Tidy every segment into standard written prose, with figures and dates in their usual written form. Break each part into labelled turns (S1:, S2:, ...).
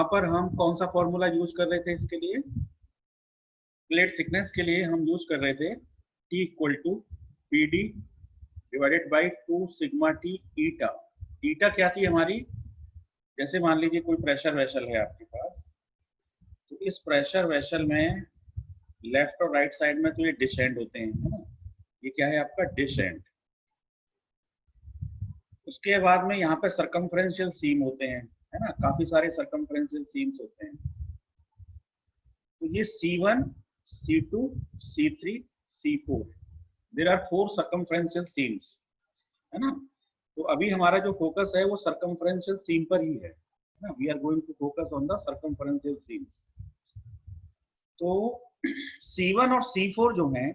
S1: यहाँ पर हम कौन सा फॉर्मूला यूज कर रहे थे इसके लिए? प्लेट थिकनेस के लिए हम यूज कर रहे थे T equal to PD divided by 2 sigma T eta. Eta क्या थी हमारी? जैसे मान लीजिए कोई प्रेशर वेसल है आपके पास, तो इस प्रेशर वेसल में लेफ्ट और राइट साइड में तो ये डिश एंड होते हैं, है ना? ये क्या है आपका? Dish and. उसके बाद में यहाँ पे सर्कमफ्रेंशियल सीम होते हैं, है ना? काफी सारे सर्कमफ्रेंशियल सीम्स होते हैं। तो ये C1, C2, C3, C4, there are 4 circumferential seems, है ना? तो अभी हमारा जो फोकस है वो सर्कमफ्रेंशियल सीम पर ही है ना? We are going to focus on the circumferential seams. तो C1 और C4 जो हैं,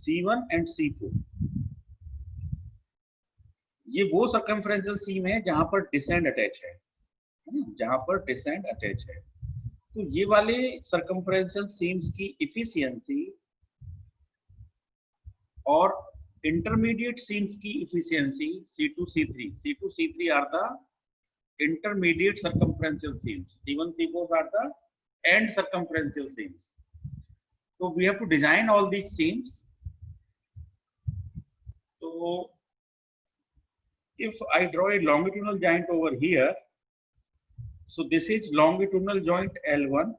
S1: C1 एंड C4, ये वो सर्कमफ्रेंशियल सीम है जहां पर डिसेंड अटैच है ना? जहां पर डिसेंड अटैच है। तो ये वाले सर्कमफ्रेंशियल सीम्स की इफिशियंसी और इंटरमीडिएट सीम्स की efficiency C2, C3, C2, C3 are the intermediate circumferential seams, C1, C4 are the end circumferential seams. So we have to design all these seams. So if I draw a longitudinal joint over here, so this is longitudinal joint L1.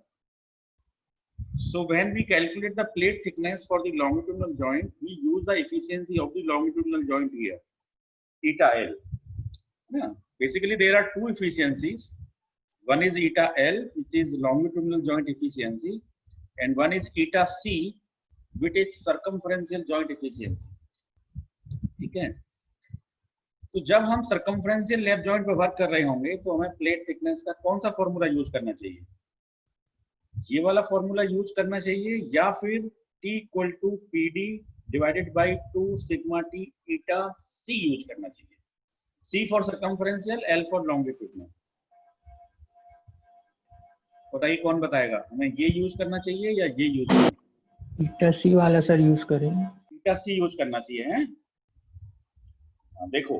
S1: So when we calculate the plate thickness for the longitudinal joint, we use the efficiency of the longitudinal joint here, eta L. Yeah. Basically, there are two efficiencies. One is eta L, which is longitudinal joint efficiency, and one is eta C, which is circumferential joint efficiency. ठीक है? तो जब हम circumferential lap joint पे work कर रहे होंगे तो हमें प्लेट थिकनेस का कौन सा फॉर्मूला यूज करना चाहिए? ये वाला फॉर्मूला यूज करना चाहिए या फिर T equal to PD divided by 2 sigma T eta C use करना चाहिए? C for circumferential, L for longitudinal. बताइए कौन बताएगा? हमें ये यूज करना चाहिए या ये यूज करना चाहिए?
S2: ईटा सी वाला सर यूज करेंगे।
S1: ईटा सी यूज करना चाहिए है? देखो,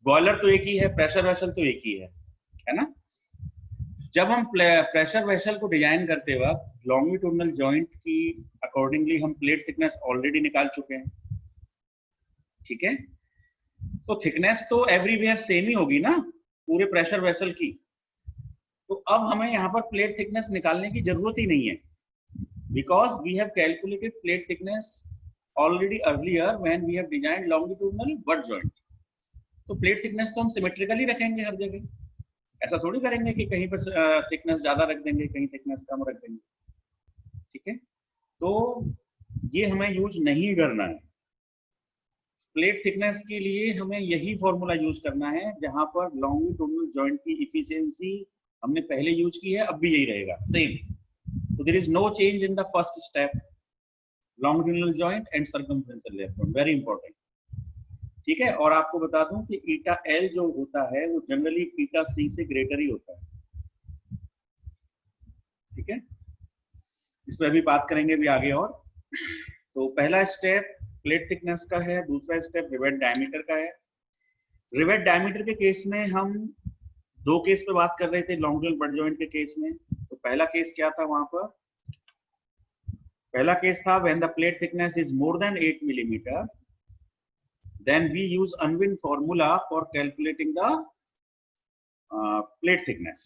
S1: बॉयलर तो एक ही है, प्रेशर वेसल तो एक ही है ना? जब हम प्रेशर वेसल को डिजाइन करते वक्त लॉन्गिट्यूडनल जॉइंट की अकॉर्डिंगली हम प्लेट थिकनेस ऑलरेडी निकाल चुके हैं, ठीक है? तो थिकनेस तो एवरीवेयर सेम ही होगी ना पूरे प्रेशर वेसल की। तो अब हमें यहाँ पर प्लेट थिकनेस निकालने की जरूरत ही नहीं है, because we have calculated plate thickness already earlier when we have designed longitudinal but joint. तो प्लेट थिकनेस तो हम सिमेट्रिकली रखेंगे हर जगह, ऐसा थोड़ी करेंगे कि कहीं पर थिकनेस ज्यादा रख देंगे, कहीं थिकनेस कम रख देंगे, ठीक है? तो ये हमें यूज नहीं करना है। प्लेट थिकनेस के लिए हमें यही फॉर्मूला यूज करना है जहां पर लॉन्गिट्यूडनल जॉइंट की इफिशियंसी हमने पहले यूज की है, अब भी यही रहेगा सेम। तो there is no change in the first step, longitudinal joint and circumferential lap joint, very important, ठीक है? और आपको बता दूं कि ईटा एल जो होता है वो जनरली ईटा सी से ग्रेटर ही होता है, ठीक है? इस पर अभी बात करेंगे भी आगे। और तो पहला स्टेप प्लेट थिकनेस का है, दूसरा स्टेप रिवेट डायमीटर का है। रिवेट डायमीटर के केस में हम दो केस पे बात कर रहे थे लॉन्गिट्यूडनल बट जॉइंट के केस में। तो पहला केस क्या था वहां पर? पहला केस था when the plate thickness is more than 8 millimetre, then we use Unwin formula for calculating the plate thickness.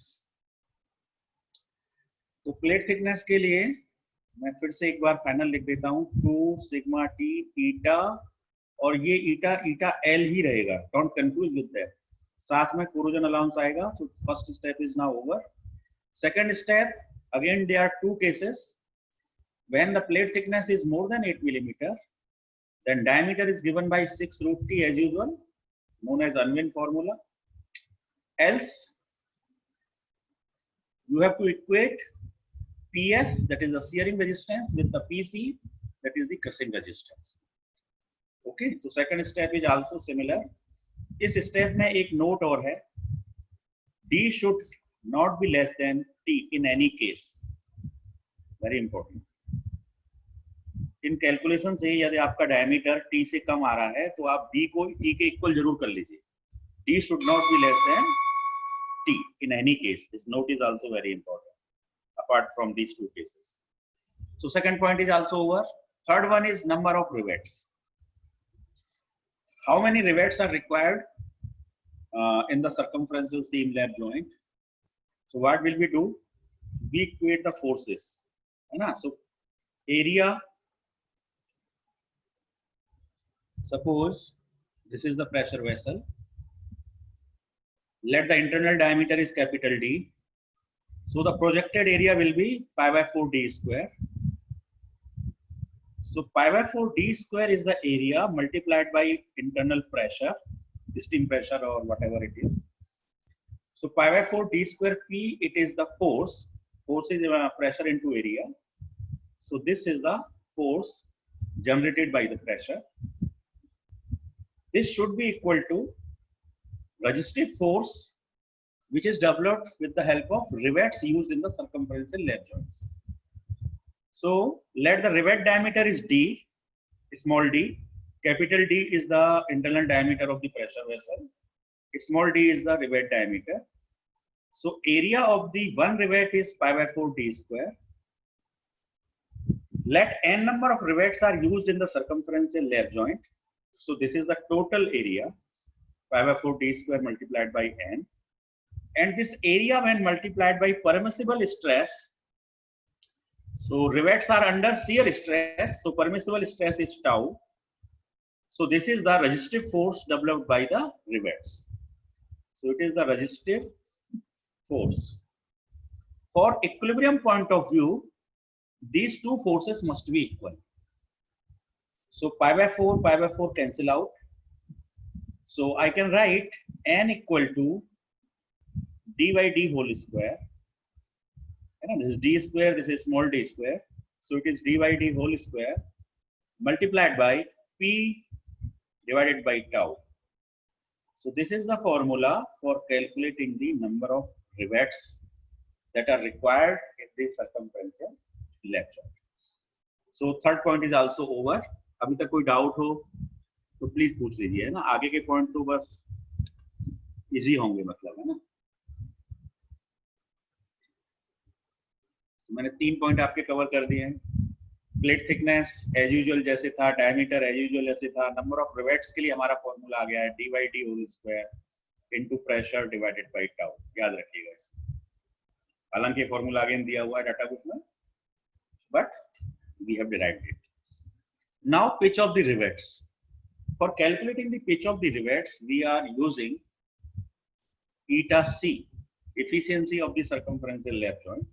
S1: तो प्लेट थिकनेस के लिए मैं फिर से एक बार फाइनल लिख देता हूं, 2 सिग्मा T ईटा, और ये ईटा ईटा L ही रहेगा, डोंट कंफ्यूज विद दैट। साथ में कोरोजन अलाउंस आएगा। So first step is now over. Second step, again there are two cases when the plate thickness is more than 8 millimetre, then diameter is given by 6 root T as usual, known as Unwin formula. Else you have to equate PS, that is the shearing resistance, with the PC, that is the crushing resistance. Okay, so second step is also similar. इस step में एक note और है, D should not be less than T in any case, very important. In calculation से यदि आपका diameter T से कम आ रहा है तो आप D को T के इक्वल जरूर कर लीजिए। D should not be less than T in any case. This note is also very important, apart from these two cases. So second point is also over. Third one is number of rivets. How many rivets are required in the circumferential seam lap joint? So what will we do? We equate the forces. So area, suppose this is the pressure vessel. Let the internal diameter is capital D. So the projected area will be pi by 4 d square. So pi by 4 d square is the area multiplied by internal pressure, steam pressure or whatever it is. So pi by 4 d square P, it is the force. Force is pressure into area. So this is the force generated by the pressure. This should be equal to resistive force, which is developed with the help of rivets used in the circumferential lap joints. So let the rivet diameter is D, small d. Capital D is the internal diameter of the pressure vessel. Small d is the rivet diameter. So area of the one rivet is pi by 4 d square. Let n number of rivets are used in the circumferential lap joint. So this is the total area, pi by 4 d square multiplied by n. And this area when multiplied by permissible stress, so rivets are under shear stress, so permissible stress is tau. So this is the resistive force developed by the rivets. So it is the resistive force. For equilibrium point of view, these two forces must be equal. So pi by 4 cancel out. So I can write n equal to d by d whole square. And this is d square, this is small d square. So it is d by d whole square multiplied by p divided by tau. So this is the formula for calculating the number of rivets that are required in the circumferential lap joint. So third point is also over. अभी तक कोई doubt हो तो please पूछ लीजिए, है ना. आगे के पॉइंट तो बस इजी होंगे, मतलब, है ना. मैंने 3 पॉइंट आपके कवर कर दिए हैं. प्लेट थिकनेस एज यूजुअल जैसे था, डायमीटर एज यूजुअल जैसे था. नंबर ऑफ रिवेट्स के लिए हमारा फॉर्मूला आ गया है D by D hole square into pressure divided by tau. याद रखिएगा इसे. हालांकि फॉर्मूला अगेन दिया हुआ है डाटा बुक में, but we have derived it. Now pitch of the rivets. For calculating the pitch of the rivets, we are using eta C, efficiency of the circumferential lap joint.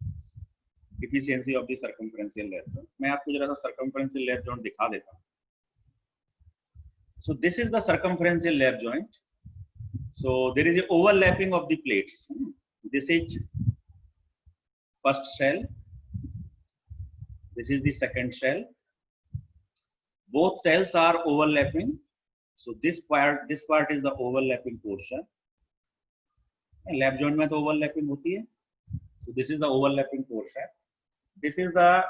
S1: Efficiency of the circumferential lap joint. मैं आपको जरा सा circumferential lap joint दिखा देता हूँ. So this is the circumferential lap joint. So there is a overlapping of the plates. This is first shell. This is the second shell. Both cells are overlapping. So this part is the overlapping portion. Lap joint में तो overlapping होती है. So this is the overlapping portion. This is the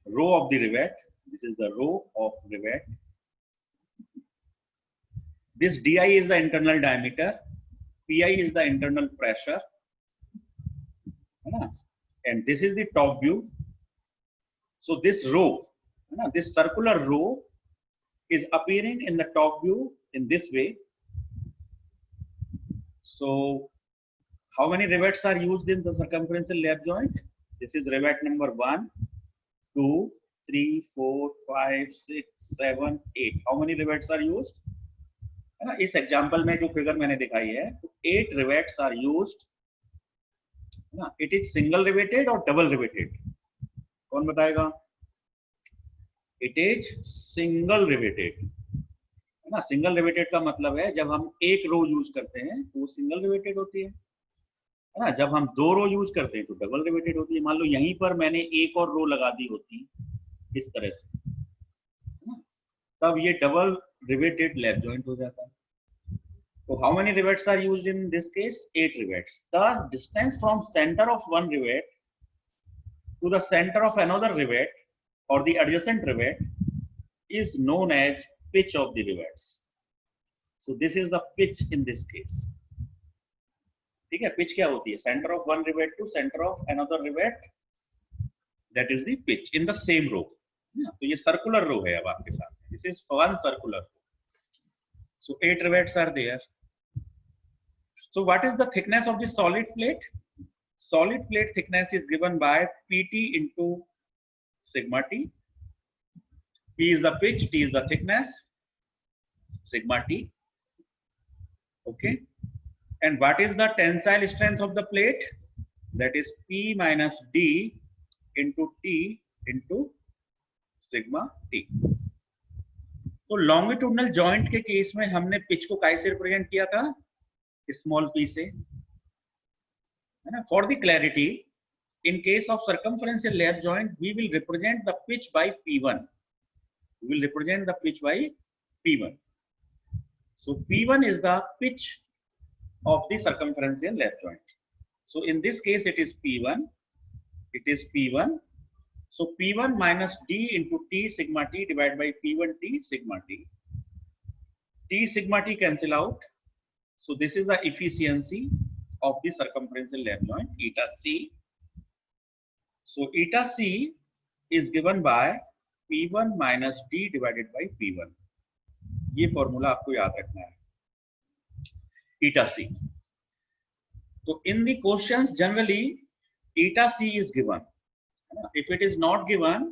S1: row of the rivet. This is the row of rivet. This di is the internal diameter. Pi is the internal pressure. And this is the top view. So this row, this circular row is appearing in the top view in this way. So how many rivets are used in the circumferential lap joint? This is rivet number 1, 2, 3, 4, 5, 6, 7, 8. How many rivets are used? है ना. इस example में जो figure मैंने दिखाई है, 8 rivets are used. ना, it is single riveted or double riveted? कौन बताएगा? It is single riveted. है ना. सिंगल रिवेटेड का मतलब है जब हम एक रो यूज करते हैं तो वो सिंगल रिवेटेड होती है ना. जब हम 2 रो यूज करते हैं तो डबल रिवेटेड होती है. मान लो यहीं पर मैंने एक और रो लगा दी होती इस तरह से, तब ये डबल रिवेटेड लैप जॉइंट हो जाता है. तो how many rivets are used in this case? 8 rivets. The distance from centre of one rivet to the centre of another rivet or the adjacent rivet is known as pitch of the rivets. So this is the pitch in this case. ठीक है, pitch क्या होती है? Centre of one rivet to centre of another rivet, that is the pitch in the same row. तो ये circular row है अब आपके साथ, this is one circular row. So 8 rivets are there. So what is the thickness of the solid plate? Solid plate thickness is given by Pt into sigma t. P is the pitch, T is the thickness, sigma t. Okay. And what is the tensile strength of the plate? That is P minus D into T into sigma t. तो longitudinal joint के case में हमने pitch को कैसे represent किया था? Small p से, है ना? For the clarity, in case of circumferential lap joint, we will represent the pitch by P1. We will represent the pitch by P1. So P1 is the pitch of the circumferential lap joint. So in this case, it is P1. It is P1. So P1 minus D into T sigma T divided by P1 T sigma T. T sigma T cancel out. So this is the efficiency of the circumferential lap joint, eta C. So eta C is given by P1 minus D divided by P1. ये formula आपको याद रखना है, eta C. So in the questions generally eta C is given. If it is not given,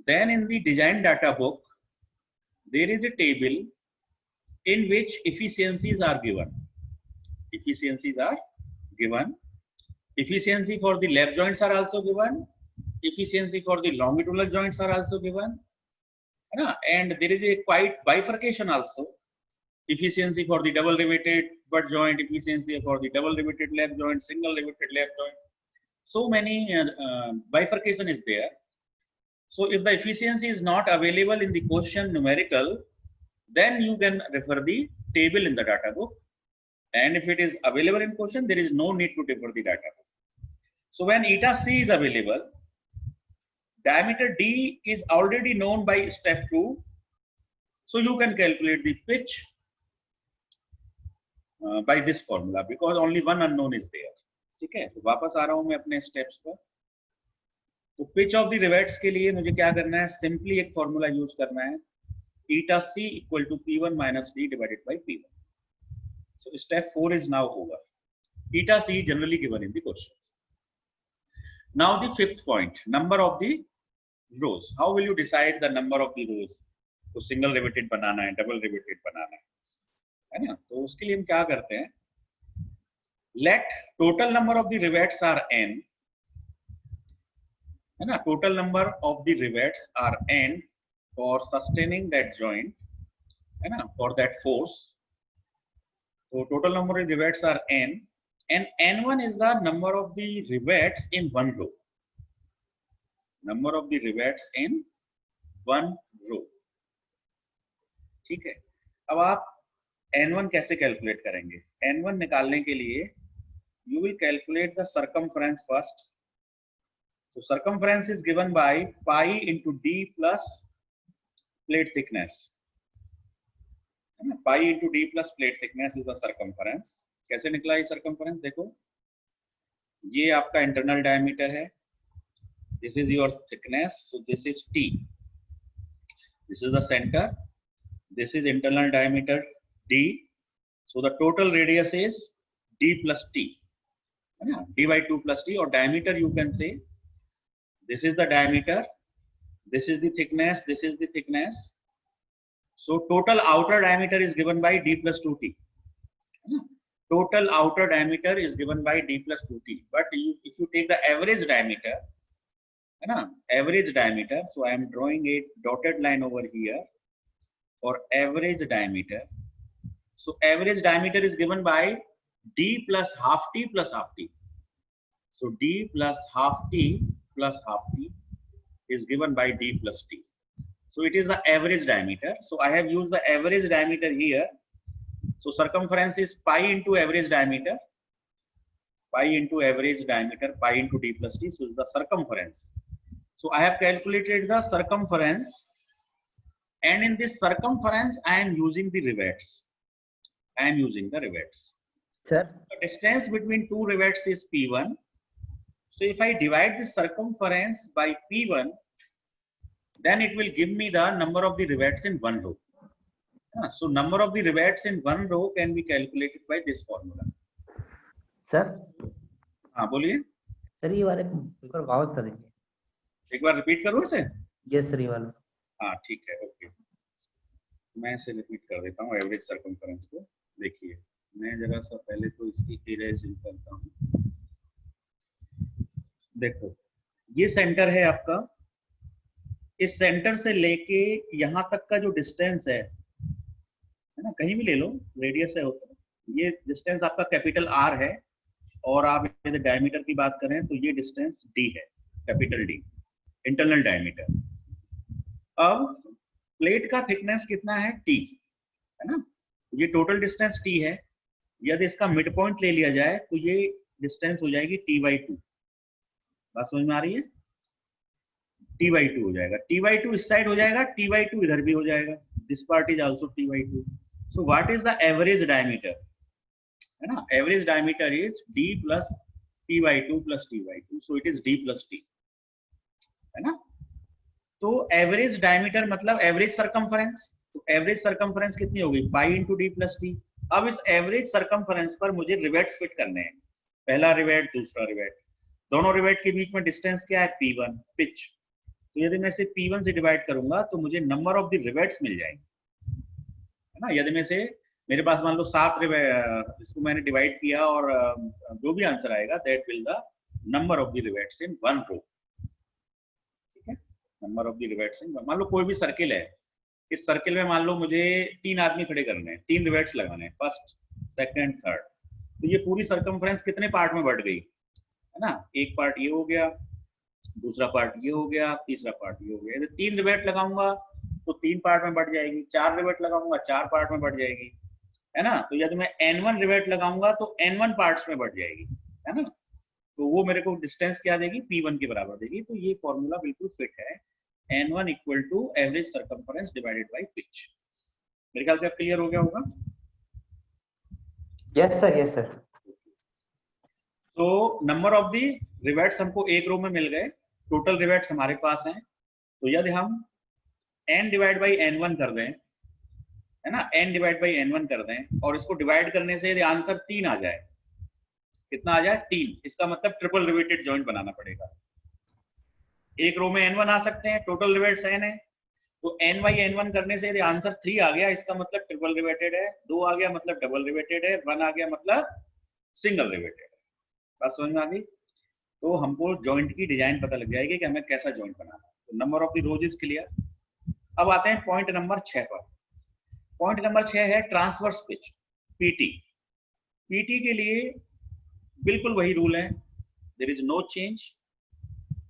S1: then in the design data book there is a table in which efficiencies are given. Efficiencies are given. Efficiency for the lap joints are also given. Efficiency for the longitudinal joints are also given. And there is a quite bifurcation also. Efficiency for the double riveted butt joint, efficiency for the double riveted lap joint, single riveted lap joint. So many bifurcation is there. So if the efficiency is not available in the question numerical, then you can refer the table in the data book. And if it is available in question, there is no need to refer the data book. So when eta C is available, diameter D is already known by step 2. So you can calculate the pitch by this formula because only one unknown is there. ठीक है, तो वापस आ रहा हूं मैं अपने steps पर। तो पिच ऑफ द रिवेट्स के लिए मुझे क्या करना है? सिंपली एक फॉर्मूला यूज करना है, eta C equal to P1 minus D divided by P1. So step 4 is now over. Eta C generally given in the questions. Now the fifth point, number of the rows. How will you decide the number of the rows? तो single riveted बनाना है, double riveted बनाना है ना? तो उसके लिए हम क्या करते हैं? Let total number of the rivets are n, है ना? Total number of the rivets are n for sustaining that joint, है ना? For that force. So total number of rivets are n, and n1 is the number of the rivets in one row. Number of the rivets in one row. ठीक है, अब आप n1 कैसे calculate करेंगे? n1 निकालने के लिए you will calculate the circumference first. So circumference is given by pi into d plus plate thickness. Pi into d plus plate thickness is the circumference. कैसे निकला ये circumference? देखो, ये आपका internal diameter है. This is your thickness. So this is t. This is the center. This is internal diameter d. So the total radius is d plus t. D by 2 plus t, or diameter you can say. This is the diameter, this is the thickness, this is the thickness. So total outer diameter is given by d plus 2t. Total outer diameter is given by d plus 2t. But if you take the average diameter, average diameter, so I am drawing a dotted line over here for average diameter. So average diameter is given by d plus half t plus half t. So d plus half t plus half t is given by d plus t. So it is the average diameter. So I have used the average diameter here. So circumference is pi into average diameter. Pi into average diameter, pi into d plus t. So it's the circumference. So I have calculated the circumference, and in this circumference I am using the rivets. I am using the rivets.
S3: Sir.
S1: The distance between two rivets is P1. So if I divide the circumference by P1, then it will give me the number of the rivets in one row. So number of the rivets in one row can be calculated by this formula.
S3: Sir.
S1: हाँ बोलिए
S3: sir ये वाले एक बार वापस कर दीजिए.
S1: एक बार repeat करूँ इसे.
S3: यस सर ये वाला. हाँ
S1: ठीक है ओके मैं इसे रिपीट कर देता हूँ एवरेज सर्कमफरेंस को. देखिए मैं जरा सा पहले तो इसकी इरेज करता हूँ. देखो ये सेंटर है आपका. इस सेंटर से लेके यहाँ तक का जो डिस्टेंस है ना, कहीं भी ले लो रेडियस है होता है. ये डिस्टेंस आपका कैपिटल आर है और आप यदि डायमीटर की बात करें तो ये डिस्टेंस डी है, कैपिटल डी इंटरनल डायमीटर. अब प्लेट का थिकनेस कितना है टी है ना. ये टोटल डिस्टेंस टी है. यदि इसका मिड पॉइंट ले लिया जाए तो ये डिस्टेंस हो जाएगी t/2. बात समझ में आ रही है. t/2 हो जाएगा. t/2 इस साइड हो जाएगा, t/2 इधर भी हो जाएगा. This part is also t/2. So what is the average diameter है ना. Average diameter is d plus t/2 plus t/2. So it is d plus t है ना. तो एवरेज डायमीटर मतलब एवरेज सर्कमफरेंस. तो एवरेज सर्कमफरेंस कितनी होगी pi into D plus T. अब इस एवरेज सर्कमफरेंस पर मुझे रिवेट्स फिट करने हैं. पहला रिवेट दूसरा रिवेट. दोनों रिवेट के बीच में डिस्टेंस क्या है P1 पिच. तो यदि मैं इसे P1 से डिवाइड करूंगा तो मुझे नंबर ऑफ द रिवेट्स मिल जाएंगे है ना. यदि मैं से मेरे पास मान लो 7 रिवेट, इसको मैंने डिवाइड किया और जो भी आंसर आएगा that will the number of the rivets in one row. ठीक है. Number of the rivets in, मान लो कोई भी सर्किल है. इस सर्किल में मान लो मुझे 3 आदमी खड़े करने हैं, 3 रिवेट्स लगाने हैं, फर्स्ट सेकंड थर्ड. तो ये पूरी सर्कमफ्रेंस कितने पार्ट में बढ़ गई है ना. एक पार्ट ये हो गया, दूसरा पार्ट ये हो गया, तीसरा पार्ट ये हो गया. यदि 3 रिवेट लगाऊंगा तो 3 पार्ट में बढ़ जाएगी. 4 रिवेट लगाऊंगा 4 पार्ट में बढ़ जाएगी है ना. तो यदि मैं n1 रिवेट लगाऊंगा तो n1 पार्ट्स में बढ़ जाएगी है ना. तो वो मेरे को डिस्टेंस क्या देगी P1 के बराबर देगी. तो ये फॉर्मूला बिल्कुल फिट है. n1 equal to average circumference divided by pitch. मेरे ख्याल से अब क्लियर हो गया होगा.
S3: Yes sir yes sir.
S1: तो नंबर ऑफ दी रिवेट्स हमको एक रो में मिल गए. टोटल रिवेट्स हमारे पास हैं. तो यदि हम n डिवाइड बाई n1 कर दें है ना, n डिवाइड बाई n1 कर दें और इसको डिवाइड करने से यदि आंसर 3 आ जाए, कितना आ जाए 3, इसका मतलब ट्रिपल रिवेटेड जॉइंट बनाना पड़ेगा. एक रो में n1 आ सकते हैं, टोटल रिवेट्स n है. तो n बाई n1 करने से यदि आंसर 3 आ गया इसका मतलब ट्रिपल रिवेटेड है. 2 आ गया मतलब डबल रिवेटेड है. 1 आ गया मतलब सिंगल रिवेटेड है. बात समझ में आ गई. तो हमको जॉइंट की डिजाइन पता लग जाएगी कि हमें कैसा जॉइंट बनाना है. तो number of the rows is clear. अब आते हैं पॉइंट नंबर 6 पर. पॉइंट नंबर 6 है ट्रांसवर्स पिच PT. PT के लिए बिल्कुल वही रूल है. देयर इज नो चेंज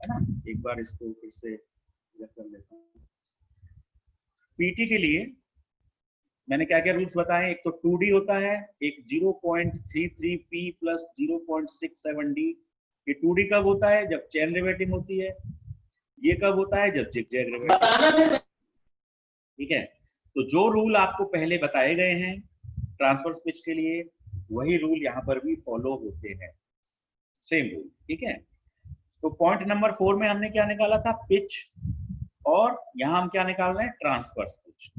S1: है ना. एक बार इसको फिर से कर लेता हूँ. PT के लिए मैंने क्या क्या रूल्स बताए. एक तो 2D होता है, एक 0.33p प्लस 0.67d. ये 2D कब होता है जब चेन रिवेटिंग होती है. ये कब होता है जब जिगजैग रिवेटिंग. ठीक है. तो जो रूल आपको पहले बताए गए हैं ट्रांसवर्स पिच के लिए वही रूल यहाँ पर भी फॉलो होते हैं. Same rule. ठीक है. तो पॉइंट नंबर 4 में हमने क्या निकाला था पिच, और यहाँ हम क्या निकाल रहे हैं ट्रांसवर्स पिच.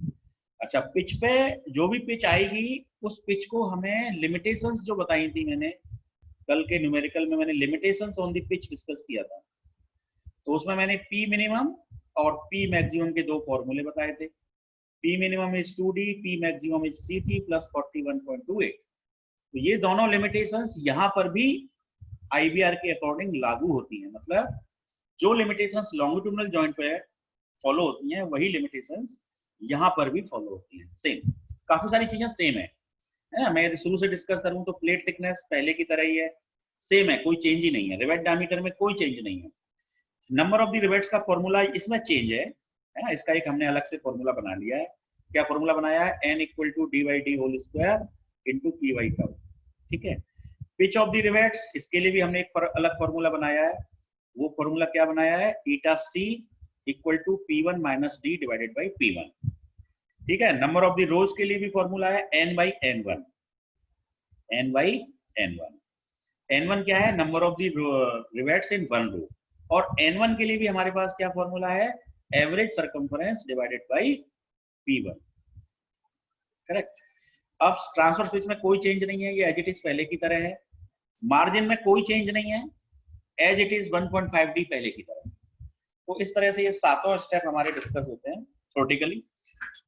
S1: अच्छा, पिच पे जो भी पिच आएगी उस पिच को हमें लिमिटेशंस जो बताई थी मैंने कल के न्यूमेरिकल में, मैंने limitations on the pitch discuss किया था. तो उसमें मैंने P मिनिमम और P मैक्सिमम के 2 फॉर्मूले बताए थे. P minimum is 2D, P maximum is CT plus 41.28. तो ये दोनों लिमिटेशंस यहाँ पर भी IBR के अकॉर्डिंग लागू होती हैं. मतलब जो लिमिटेशंस लॉन्गिट्यूडिनल जॉइंट पे फॉलो होती हैं वही लिमिटेशंस यहाँ पर भी फॉलो होती हैं. सेम, काफी सारी चीजें सेम है ना. मैं यदि शुरू से डिस्कस करूं तो प्लेट थिकनेस पहले की तरह ही है, सेम है, कोई चेंज ही नहीं है. रिवेट डायमीटर में कोई चेंज नहीं है. नंबर ऑफ द रिवेट्स का फॉर्मूला इसमें चेंज है ना. इसका एक हमने अलग से फॉर्मूला बना लिया है. क्या फॉर्मूला बनाया है, n equal to d/d hole square into p/τ. ठीक है. पिच ऑफ द रिवेट्स, इसके लिए भी हमने एक अलग फॉर्मूला बनाया है. वो फॉर्मूला क्या बनाया है, eta c equal to p1 minus d divided by p1. ठीक है. नंबर ऑफ द रोज के लिए भी फॉर्मूला है n by n1. n by n1। n1 क्या है? Number of the rivets in one row. और n1 के लिए भी हमारे पास क्या फॉर्मूला है? Average circumference divided by p1। Correct. अब ट्रांसफर स्विच में कोई चेंज नहीं है, ये एज इट इज पहले की तरह है। मार्जिन में कोई चेंज नहीं है, एज इट इज 1.5d पहले की तरह। तो इस तरह से ये सातों स्टेप हमारे डिस्कस होते हैं थ्योरेटिकली।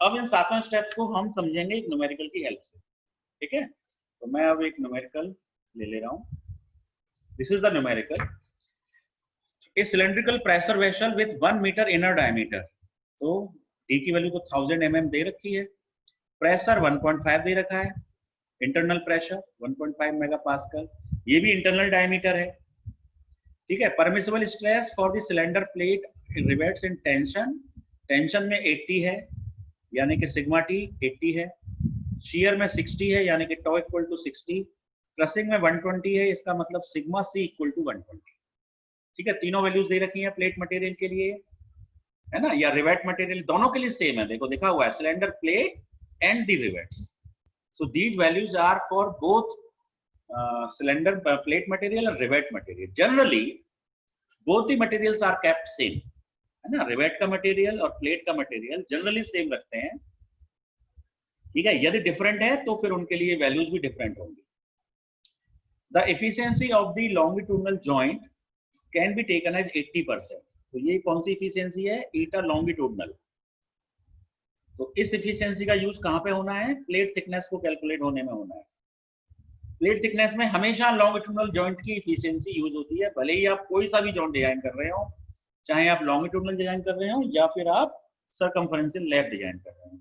S1: अब इन सातों स्टेप्स को हम समझेंगे एक न्यूमेरिकल की हेल्प से। ठीक है, तो मैं अब एक न्यूमेरिकल ले ले रहा हूं। This is the numerical. A cylindrical pressure vessel with 1 metre inner diameter. तो डी की वैल्यू तो 1000 mm दे रखी है, प्रेशर 1.5 दे रखा है, इंटरनल प्रेशर 1.5 मेगापास्कल, ये भी इंटरनल डायमीटर है। ठीक है। Permissible stress for the cylinder plate rivets in tension, tension में 80 है यानी कि सिग्मा टी 80 है, शियर में 60 है यानी कि टॉ इक्वल टू 60, क्रसिंग में 120 है, इसका मतलब सिग्मा सी इक्वल टू 120। ठीक है, तीनों वैल्यूज दे रखी हैं प्लेट मटेरियल के लिए, है ना, या रिवेट मटेरियल, दोनों के लिए सेम है। देखो लिखा हुआ है cylinder plate and the rivets. So these values are for both cylinder plate material और rivet material. Generally both the materials are kept same, है ना, रिवेट का मटेरियल और प्लेट का मटेरियल जनरली सेम रखते हैं। ठीक है, यदि डिफरेंट है तो फिर उनके लिए वैल्यूज भी डिफरेंट होंगी। The efficiency of the longitudinal joint can be taken as 80%। तो ये कौन सी एफिशिएंसी है? Eta longitudinal. तो इस एफिशिएंसी का यूज कहां पे होना है? प्लेट थिकनेस को कैलकुलेट होने में होना है। प्लेट थिकनेस में हमेशा लॉन्गिट्यूडनल जॉइंट की एफिशिएंसी यूज होती है, भले ही आप कोई सा भी जॉइंट डिजाइन कर रहे हो, चाहे आप लॉन्गिट्यूडनल डिजाइन कर रहे हो या फिर आप सर्कमफरेंशियल लैब डिजाइन कर रहे हो।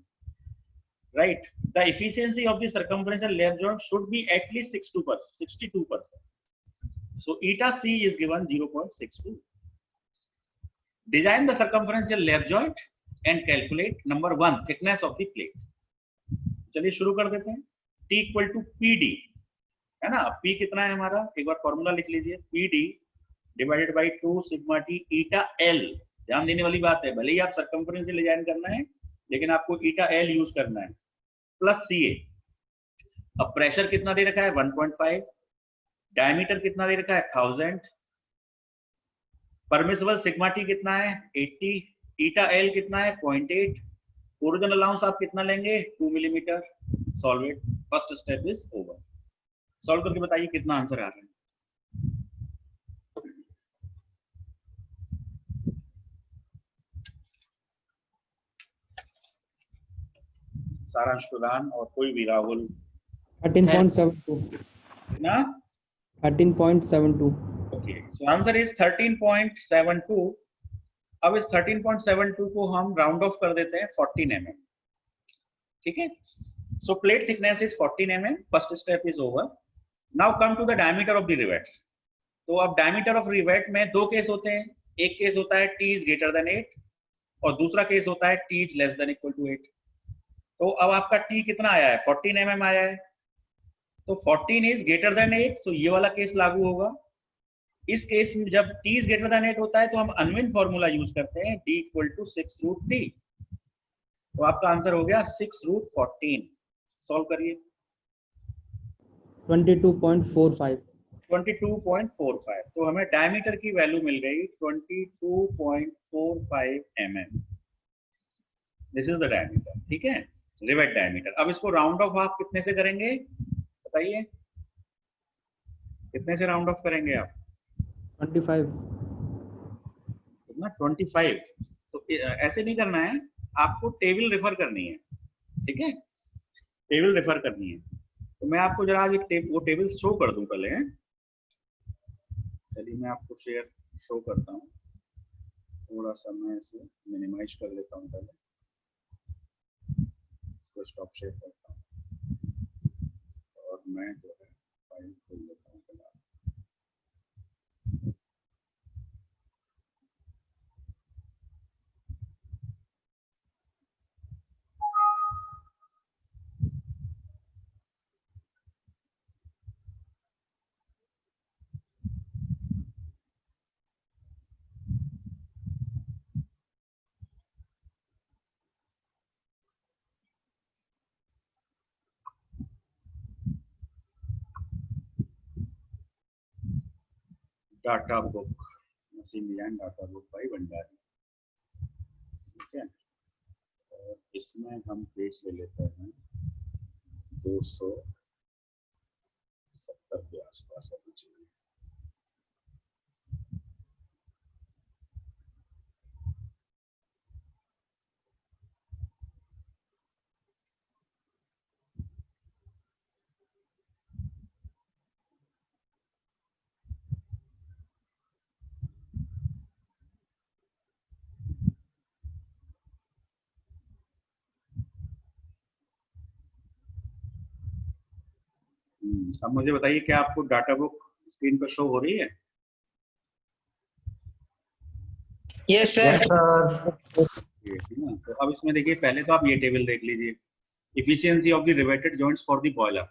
S1: Right, the efficiency of the circumferential lap joint should be at least 62%. So eta c is given 0.62. Design the circumferential lap joint and calculate number 1 thickness of the plate. चलिए शुरू कर देते हैं। T equal to PD, है ना। P कितना है हमारा? एक बार फॉर्मूला लिख लीजिए, PD divided by 2 sigma T eta L। ध्यान देने वाली बात है, भले ही आप सर्कमफरेंशियल डिजाइन करना है लेकिन आपको eta L यूज करना है, प्लस CA। अब प्रेशर कितना दे रखा है? 1.5, डायमीटर कितना दे रखा है? 1000, परमिसिबल सिग्मा टी कितना है? 80, ईटा एल कितना है? 0.8, ओरिजिनल अलाउंस आप कितना लेंगे? 2 millimetre. Solve it, first step is over. Solve करके बताइए कितना आंसर आ रहा है। सारांश प्रधान और कोई भी, राहुल।
S2: 13.72
S1: ना
S2: 13.72
S1: ओके, सो आंसर इज 13.72। अब इस 13.72 को हम राउंड ऑफ कर देते हैं 14 mm। ठीक है, so plate thickness is 14 mm, first step is over. Now come to the diameter of the rivets. तो अब डायमीटर ऑफ रिवेट में दो केस होते हैं, एक केस होता है t इज ग्रेटर देन 8 और दूसरा केस होता है t is less than equal to 8। तो अब आपका t कितना आया है? 14 mm आया है, तो 14 इज ग्रेटर देन 8, तो ये वाला केस लागू होगा। इस केस में जब t इज ग्रेटर देन 8 होता है तो हम अनविन फॉर्मूला यूज करते हैं, d equal to 6 root t। तो आपका आंसर हो गया 6 रूट 14। सॉल्व करिए।
S2: 22.45
S1: 22.45, तो हमें डायमीटर की वैल्यू मिल गई 22.45 mm। This is the diameter. ठीक है, रिवेट डायमीटर। अब इसको राउंड ऑफ आप कितने से करेंगे बताइए, कितने से राउंड ऑफ करेंगे आप?
S2: 25
S1: कितना? 25। तो ऐसे नहीं करना है, आपको टेबल रेफर करनी है। ठीक है, टेबल रेफर करनी है। तो मैं आपको जरा आज एक वो टेबल शो कर दूं पहले। चलिए मैं आपको शेयर शो करता हूँ, थोड़ा सा मैं इसे मिनिमाइज कर लेता हूँ, पहले इसको स्टॉप शेयर करता हूँ और मैं जो है फाइल खोल लेता हूँ फिलहाल। Data book, machine design data book by Bhandari, ठीक है। और इसमें हम पेज ले लेते हैं 270 के आसपास होना चाहिए। अब मुझे बताइए क्या आपको डाटा बुक स्क्रीन पर शो हो रही है?
S4: Yes sir.
S1: ये थी ना, तो अब इसमें देखिए पहले तो आप ये टेबल देख लीजिए, efficiency of the riveted joints for the boiler.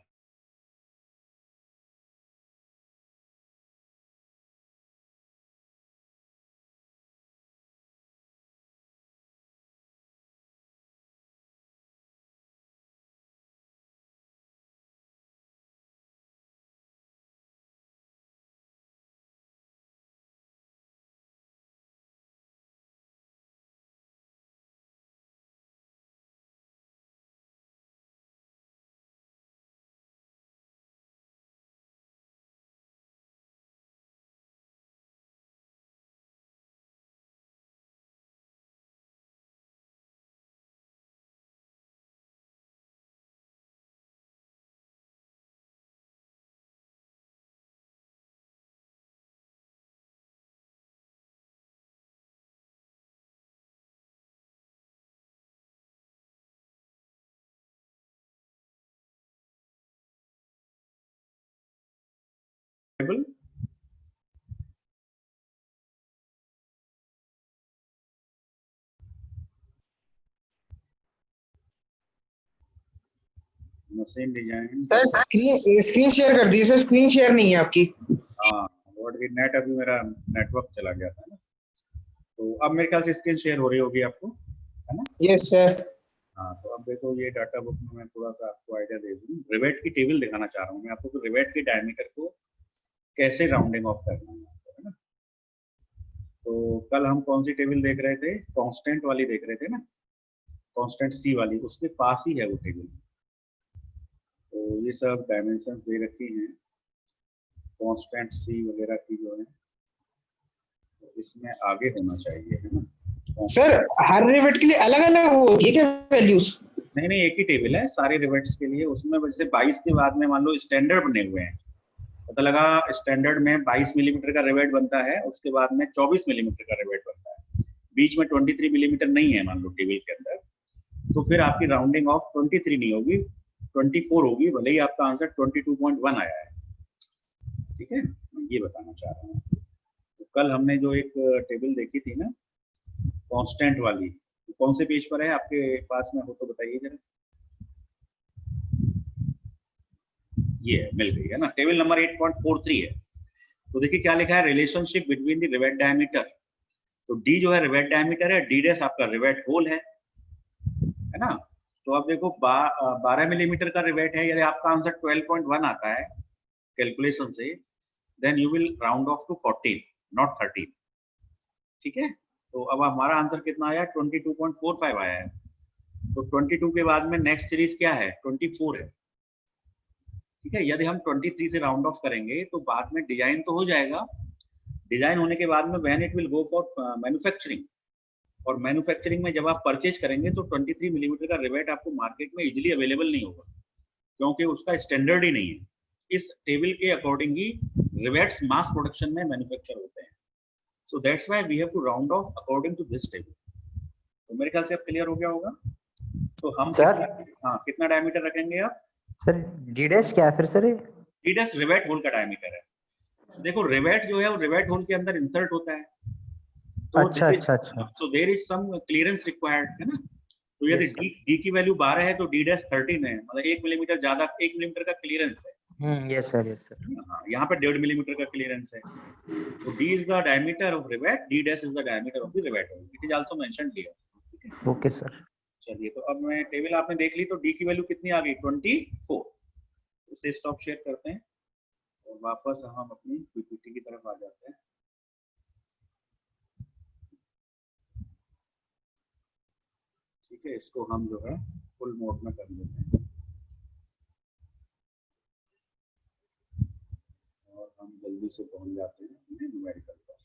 S1: Table machine design,
S4: sir screen share कर दी सर, स्क्रीन शेयर नहीं है आपकी।
S1: हाँ व्हाट दी नेट, अभी मेरा नेटवर्क चला गया था ना, तो अब मेरे ख्याल से स्क्रीन शेयर हो रही होगी आपको, है ना?
S4: Yes sir.
S1: हाँ तो अब देखो ये डाटा बुक में मैं थोड़ा सा आपको आइडिया दे दूँ, रिवेट की टेबल दिखाना चाह रहा हूँ मैं आपको, तो रिवेट के डायमीटर को कैसे राउंडिंग ऑफ करना है आपको, है ना? तो कल हम कौन सी टेबल देख रहे थे, कांस्टेंट वाली देख रहे थे ना, कांस्टेंट सी वाली, उसके पास ही है वो टेबल। तो ये सब डायमेंशन दे रखी हैं कांस्टेंट सी वगैरह की जो है, तो इसमें आगे होना चाहिए, है ना?
S4: सर हर रिवेट के लिए अलग अलग होती है क्या वैल्यूज?
S1: नहीं नहीं, एक ही टेबल है सारे रिवेट्स के लिए। उसमें जैसे 22 के बाद में मान लो स्टैंडर्ड बने हुए हैं, पता लगा स्टैंडर्ड में 22 मिलीमीटर का रिवेट बनता है, उसके बाद में 24 मिलीमीटर का रिवेट बनता है, बीच में 23 मिलीमीटर नहीं है मान लो टेबल के अंदर, तो फिर आपकी राउंडिंग ऑफ 23 नहीं होगी, 24 होगी, भले ही आपका आंसर 22.1 आया है, ठीक है? मैं ये बताना चाह रहा हूँ। तो कल हमने जो एक टेबल देखी थी ना कांस्टेंट वाली, तो कौन से पेज पर है आपके पास में हो तो बताइए जरा। ये मिल गई है ना, टेबल नंबर 8.43 है। तो देखिए क्या लिखा है, relationship between the rivet diameter. तो डी जो है रिवेट डायमीटर है, डी डैश आपका रिवेट होल है ना? तो अब देखो 12 मिलीमीटर का रिवेट है, यदि आपका आंसर 12.1 आता है कैलकुलेशन से, then you will round off to 14 not 13, ठीक है? तो अब हमारा आंसर कितना आया, 22.45 आया है। तो 22 के बाद में नेक्स्ट सीरीज क्या है, 24 है, ठीक है? यदि हम 23 से राउंड ऑफ करेंगे तो बाद में डिजाइन तो हो जाएगा, डिजाइन होने के बाद में when it will go for manufacturing, और मैन्युफैक्चरिंग में जब आप परचेज करेंगे तो 23 मिलीमीटर का रिवेट आपको मार्केट में इजीली अवेलेबल नहीं होगा, क्योंकि उसका स्टैंडर्ड ही नहीं है। इस टेबल के अकॉर्डिंग ही रिवेट्स मास प्रोडक्शन में मैन्युफैक्चर होते हैं, so that's why we have to round off according to this table. तो मेरे ख्याल से अब क्लियर हो गया होगा। तो हम
S3: सर
S1: कितना डायमीटर रखेंगे आप?
S3: सर डी डैश क्या है फिर sir?
S1: D dash rivet hole का डायमीटर है। देखो रिवेट जो है वो रिवेट होल के अंदर इंसर्ट होता है, तो
S3: अच्छा।
S1: So there is some clearance required, है ना? तो यदि
S3: Yes,
S1: डी की वैल्यू 12 है तो डी डैश 13 है, मतलब 1 मिलीमीटर ज्यादा, 1 मिलीमीटर का क्लियरेंस है।
S3: यस सर
S1: हाँ, यहाँ पे 1.5 मिलीमीटर का क्लियरेंस है। तो D is the diameter of rivet, D dash is the diameter of the rivet hole, it is also mentioned here, ठीक है?
S3: Okay sir.
S1: चलिए तो अब मैं टेबल आपने देख ली, तो डी की वैल्यू कितनी आ गई, 24। इसे स्टॉप शेयर करते हैं और वापस हम अपनी पीपीटी की तरफ आ जाते हैं। ठीक है, इसको हम जो है फुल मोड में कर देते हैं और हम जल्दी से पहुंच जाते हैं अपने न्यूमेरिकल पर।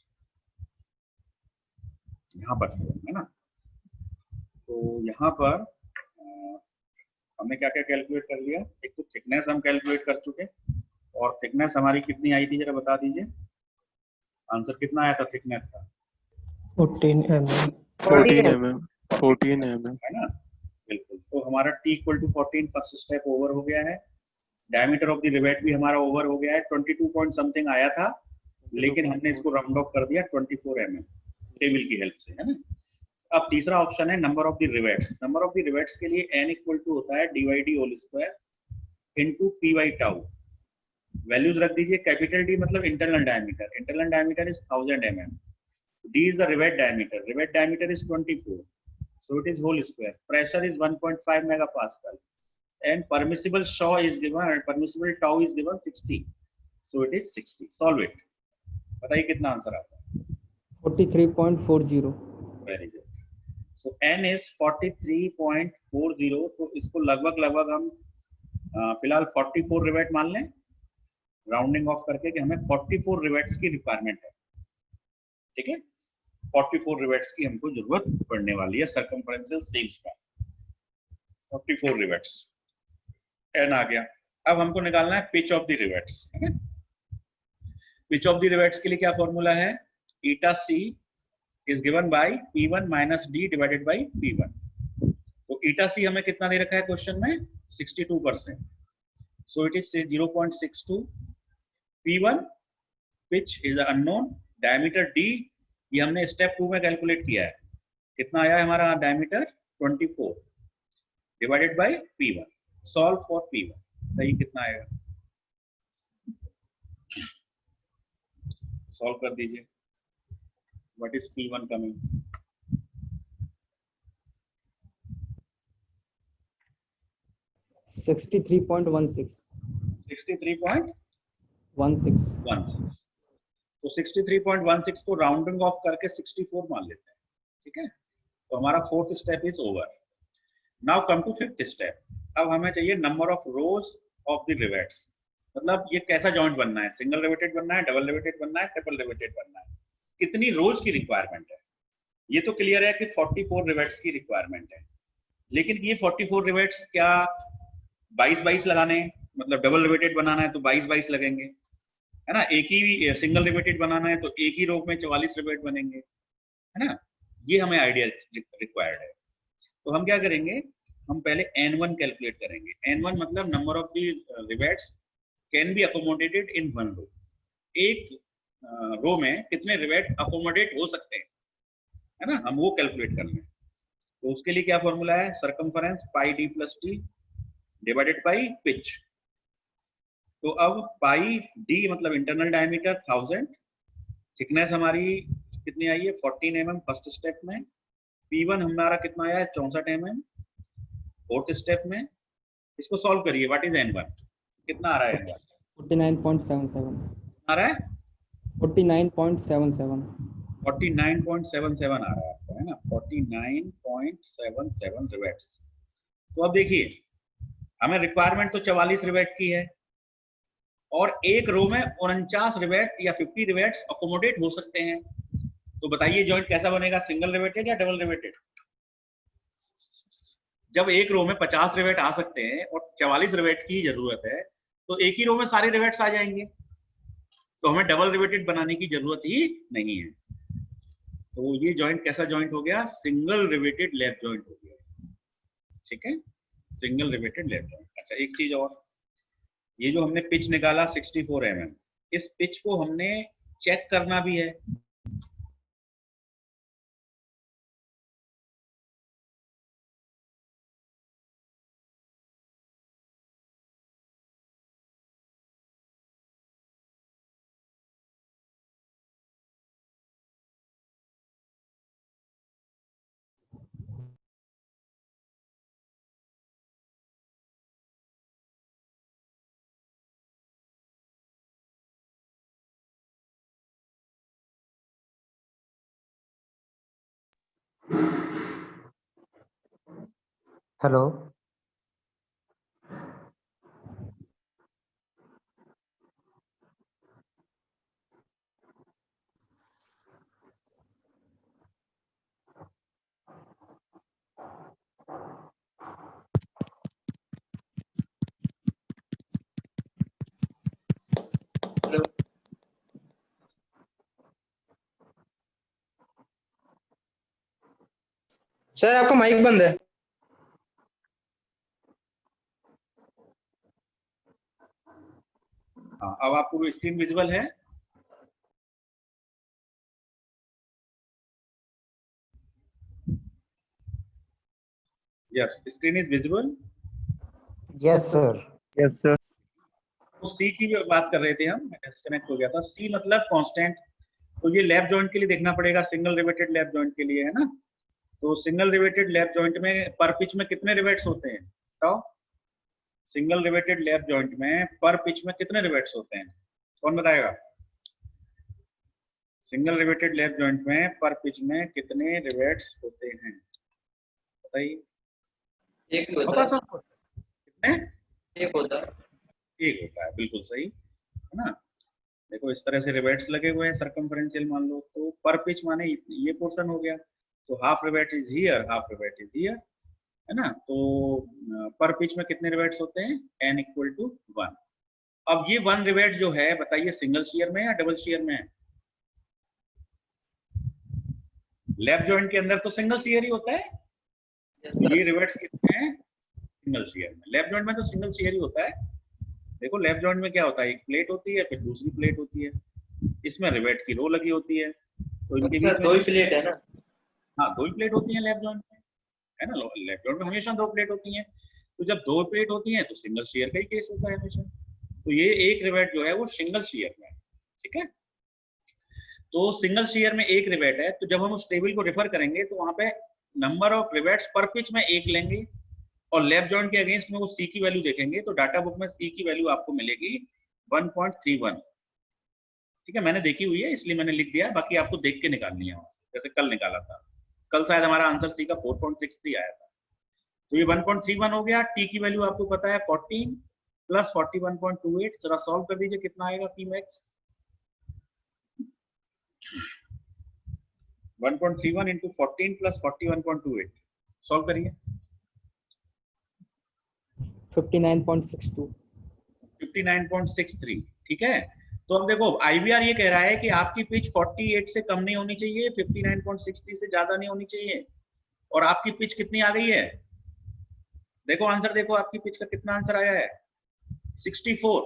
S1: यहाँ पर है ना, तो यहाँ पर हमने क्या क्या कैलकुलेट कर लिया। एक तो थिकनेस हम कैलकुलेट कर चुके, और थिकनेस हमारी कितनी आई थी जरा बता दीजिए, आंसर कितना आया था थिकनेस का?
S4: 14 mm
S5: 14 mm 14 mm
S1: है ना, बिल्कुल। तो हमारा t equal to 14 first step over हो गया है। डायमीटर ऑफ द रिवेट भी हमारा ओवर हो गया है, 22 पॉइंट समथिंग आया था, लेकिन हमने इसको राउंड ऑफ कर दिया 24 mm टेबल की हेल्प से, है ना। अब तीसरा ऑप्शन है number of the rivets. Number of the rivets के लिए n इक्वल टू होता है dy hole square into p by tau. Values रख दीजिए, कैपिटल D मतलब internal diameter, internal diameter is 1000 mm, d is the rivet diameter is 24, so it is whole square, pressure is 1.5 megapascal, and permissible shaw is given and permissible tau is given 60, so it is 60. solve it, बताइए कितना answer आता है?
S2: 43.40.
S1: Very good. So n is 43.40, तो इसको लगभग लगभग हम फिलहाल 44 रिवेट मान लें, राउंडिंग ऑफ करके कि हमें 44 रिवेट्स की रिक्वायरमेंट है। ठीक है, 44 रिवेट्स की हमको जरूरत पड़ने वाली है सर्कमफरेंशियल सीम्स का। 44 रिवेट्स, n आ गया। अब हमको निकालना है pitch of the rivets. Pitch of the rivets के लिए क्या फॉर्मूला है? Eta C is given by P1 minus D divided by P1। तो ईटा सी हमें कितना दे रखा है क्वेश्चन में? 62%, so it is 0.62। P1 pitch is unknown, diameter D ये हमने स्टेप 2 में कैलकुलेट किया है, कितना आया है हमारा diameter? 24 divided by P1। Solve for P1, तो ये कितना आएगा? सॉल्व कर दीजिए। What is P1 coming?
S2: 63.16.
S1: 63.16। तो 63.16 को राउंडिंग ऑफ करके 64 मान लेते हैं। ठीक है, तो हमारा fourth step is over. Now come to fifth step. अब हमें चाहिए number of rows of the rivets, मतलब ये कैसा जॉइंट बनना है, सिंगल रिवेटेड बनना है, डबल रिवेटेड बनना है, ट्रिपल रिवेटेड बनना है, कितनी रोज की रिक्वायरमेंट है। ये तो क्लियर है कि 44 रिवेट्स की रिक्वायरमेंट है, लेकिन ये 44 रिवेट्स क्या 22-22 लगाने, मतलब डबल रिवेटेड बनाना है तो 22-22 लगेंगे, है ना। एक ही सिंगल रिवेटेड बनाना है तो एक ही रो में 44 रिवेट बनेंगे, है ना। ये हमें आइडिया रिक्वायर्ड है। तो हम क्या करेंगे, हम पहले N1 कैलकुलेट करेंगे। N1 मतलब number of the rivets can be accommodated in one row. एक रो में कितने रिवेट अकोमोडेट हो सकते हैं, है ना, हम वो कैलकुलेट कर लें। तो उसके लिए क्या फॉर्मूला है? Circumference pi d plus T divided by pitch. तो अब पाई d मतलब इंटरनल डायमीटर 1000, थिकनेस हमारी कितनी आई है? 14 mm फर्स्ट स्टेप में। P1 हमारा कितना आया है? 64 mm फोर्थ स्टेप में। इसको सॉल्व करिए। What is N1? कितना आ रहा है N1?
S2: 49.77.
S1: आ रहा है
S2: 49.77.
S1: 49.77 आ रहा है आपका, है ना, 49.77 रिवेट्स। तो अब देखिए, हमें रिक्वायरमेंट तो 44 रिवेट की है, और एक रो में 49 रिवेट या 50 रिवेट्स अकोमोडेट हो सकते हैं। तो बताइए जॉइंट कैसा बनेगा, सिंगल रिवेटेड या डबल रिवेटेड? जब एक रो में 50 रिवेट आ सकते हैं और 44 रिवेट की जरूरत है, तो एक ही रो में सारे रिवेट्स आ जाएंगे, तो हमें डबल रिवेटेड बनाने की जरूरत ही नहीं है। तो ये जॉइंट कैसा जॉइंट हो गया? सिंगल रिवेटेड लैप जॉइंट हो गया। ठीक है, सिंगल रिवेटेड लैप जॉइंट। अच्छा, एक चीज और, ये जो हमने पिच निकाला 64 mm, इस पिच को हमने चेक करना भी है।
S3: हेलो।
S6: हेलो।
S4: सर आपका माइक बंद है।
S1: हाँ, अब आपको स्क्रीन विजुअल है? Yes, screen is visible.
S3: Yes sir.
S5: Yes, sir.
S1: तो सी की बात कर रहे थे हम, डिस्कनेक्ट हो गया था। सी मतलब कांस्टेंट। तो ये लैप जॉइंट के लिए देखना पड़ेगा, सिंगल रिवेटेड लैप जॉइंट के लिए, है ना। तो सिंगल रिवेटेड लैप जॉइंट में पर पिच में कितने रिवेट्स होते हैं बताओ? सिंगल रिवेटेड लैप जॉइंट में पर पिच में कितने रिवेट्स होते हैं, कौन बताएगा? सिंगल रिवेटेड लैप जॉइंट में पर पिच में कितने रिवेट्स होते हैं, बताइए।
S6: एक ही होता
S1: पता
S6: है।
S1: सबको? कितने?
S6: एक होता है।
S1: एक होता है, बिल्कुल सही, है ना। देखो इस तरह से रिवेट्स लगे हुए हैं सर्कमफरेंशियल मान लो, तो पर पिच माने ये पोर्शन हो गया। तो half rivet is here, half rivet is here, है ना। तो पर पिच में कितने रिवेट्स होते हैं? n equal to 1। अब ये 1 रिवेट जो है बताइए सिंगल शेयर में या डबल शेयर में है? लैप जॉइंट के अंदर तो सिंगल शेयर ही होता है।
S6: Yes sir.
S1: ये रिवेट्स कितने हैं? सिंगल शेयर में। लैप जॉइंट में तो सिंगल शेयर ही होता है। देखो लैप जॉइंट में क्या होता है, एक प्लेट होती है, फिर दूसरी प्लेट होती है, इसमें रिवेट की रो लगी होती है, तो इनके
S6: अच्छा,
S1: बीच में
S6: दो ही प्लेट है ना?
S1: हाँ, दो ही प्लेट होती है लैप जॉइंट में, है ना। लैप जॉइंट में हमेशा दो प्लेट होती हैं। तो जब दो प्लेट होती हैं तो सिंगल शेयर का ही केस होता है हमेशा। तो ये एक रिवेट जो है वो सिंगल शेयर में है, ठीक है। तो सिंगल शेयर में एक रिवेट है, तो जब हम उस टेबल को रेफर करेंगे तो वहां पे नंबर ऑफ रिवेट्स पर पिच में एक लेंगे, और लेफ्ट जॉइंट के अगेंस्ट में वो सी की वैल्यू देखेंगे, तो डाटा बुक में सी की वैल्यू आपको मिलेगी 1.31। ठीक है, मैंने देखी हुई है इसलिए मैंने लिख दिया, बाकी आपको देख के निकालनी है वहां से, जैसे कल निकाला था। कल शायद हमारा आंसर सी का 4.63 आया था। तो ये 1.31 हो गया। टी की वैल्यू आपको पता है 14 प्लस 41.28, जरा सॉल्व कर दीजिए कितना आएगा P max. 1.31 into 14 plus 41.28, solve करिए।
S2: 59.62।
S1: 59.63, ठीक है। तो अब देखो आईवीआर ये कह रहा है कि आपकी पिच 48 से कम नहीं होनी चाहिए, 59.63 से ज्यादा नहीं होनी चाहिए, और आपकी पिच कितनी आ गई है? देखो आंसर देखो, आपकी पिच का कितना आंसर आया है? 64।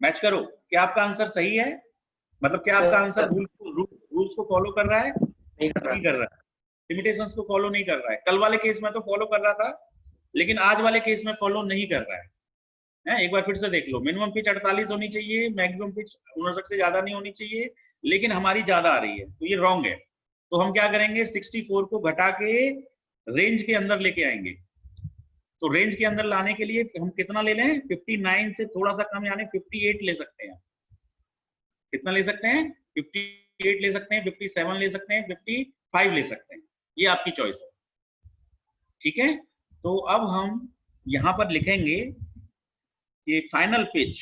S1: मैच करो, क्या आपका आंसर सही है? मतलब क्या आपका आंसर रूल्स को फॉलो कर रहा है?
S6: नहीं कर
S1: नहीं
S6: रहा।
S1: कर रहा है, लिमिटेशंस को फॉलो नहीं कर रहा है। कल वाले केस में तो फॉलो कर रहा था, लेकिन आज वाले केस में फॉलो नहीं कर रहा है। एक बार फिर से देख लो, मिनिमम पिच 48 होनी चाहिए, मैक्सिमम पिच 59 से ज्यादा नहीं होनी चाहिए, लेकिन हमारी ज्यादा आ रही है, तो ये रॉन्ग है। तो हम क्या करेंगे, 64 को घटा के रेंज के अंदर लेके आएंगे। तो रेंज के अंदर लाने के लिए हम कितना ले लें? 59 से थोड़ा सा कम, यानी 58 ले सकते हैं। कितना ले सकते हैं? 58 ले सकते हैं, 57 ले सकते हैं, 55 ले सकते हैं, ये आपकी चॉइस है, ठीक है। तो अब हम यहां पर लिखेंगे कि फाइनल पिच,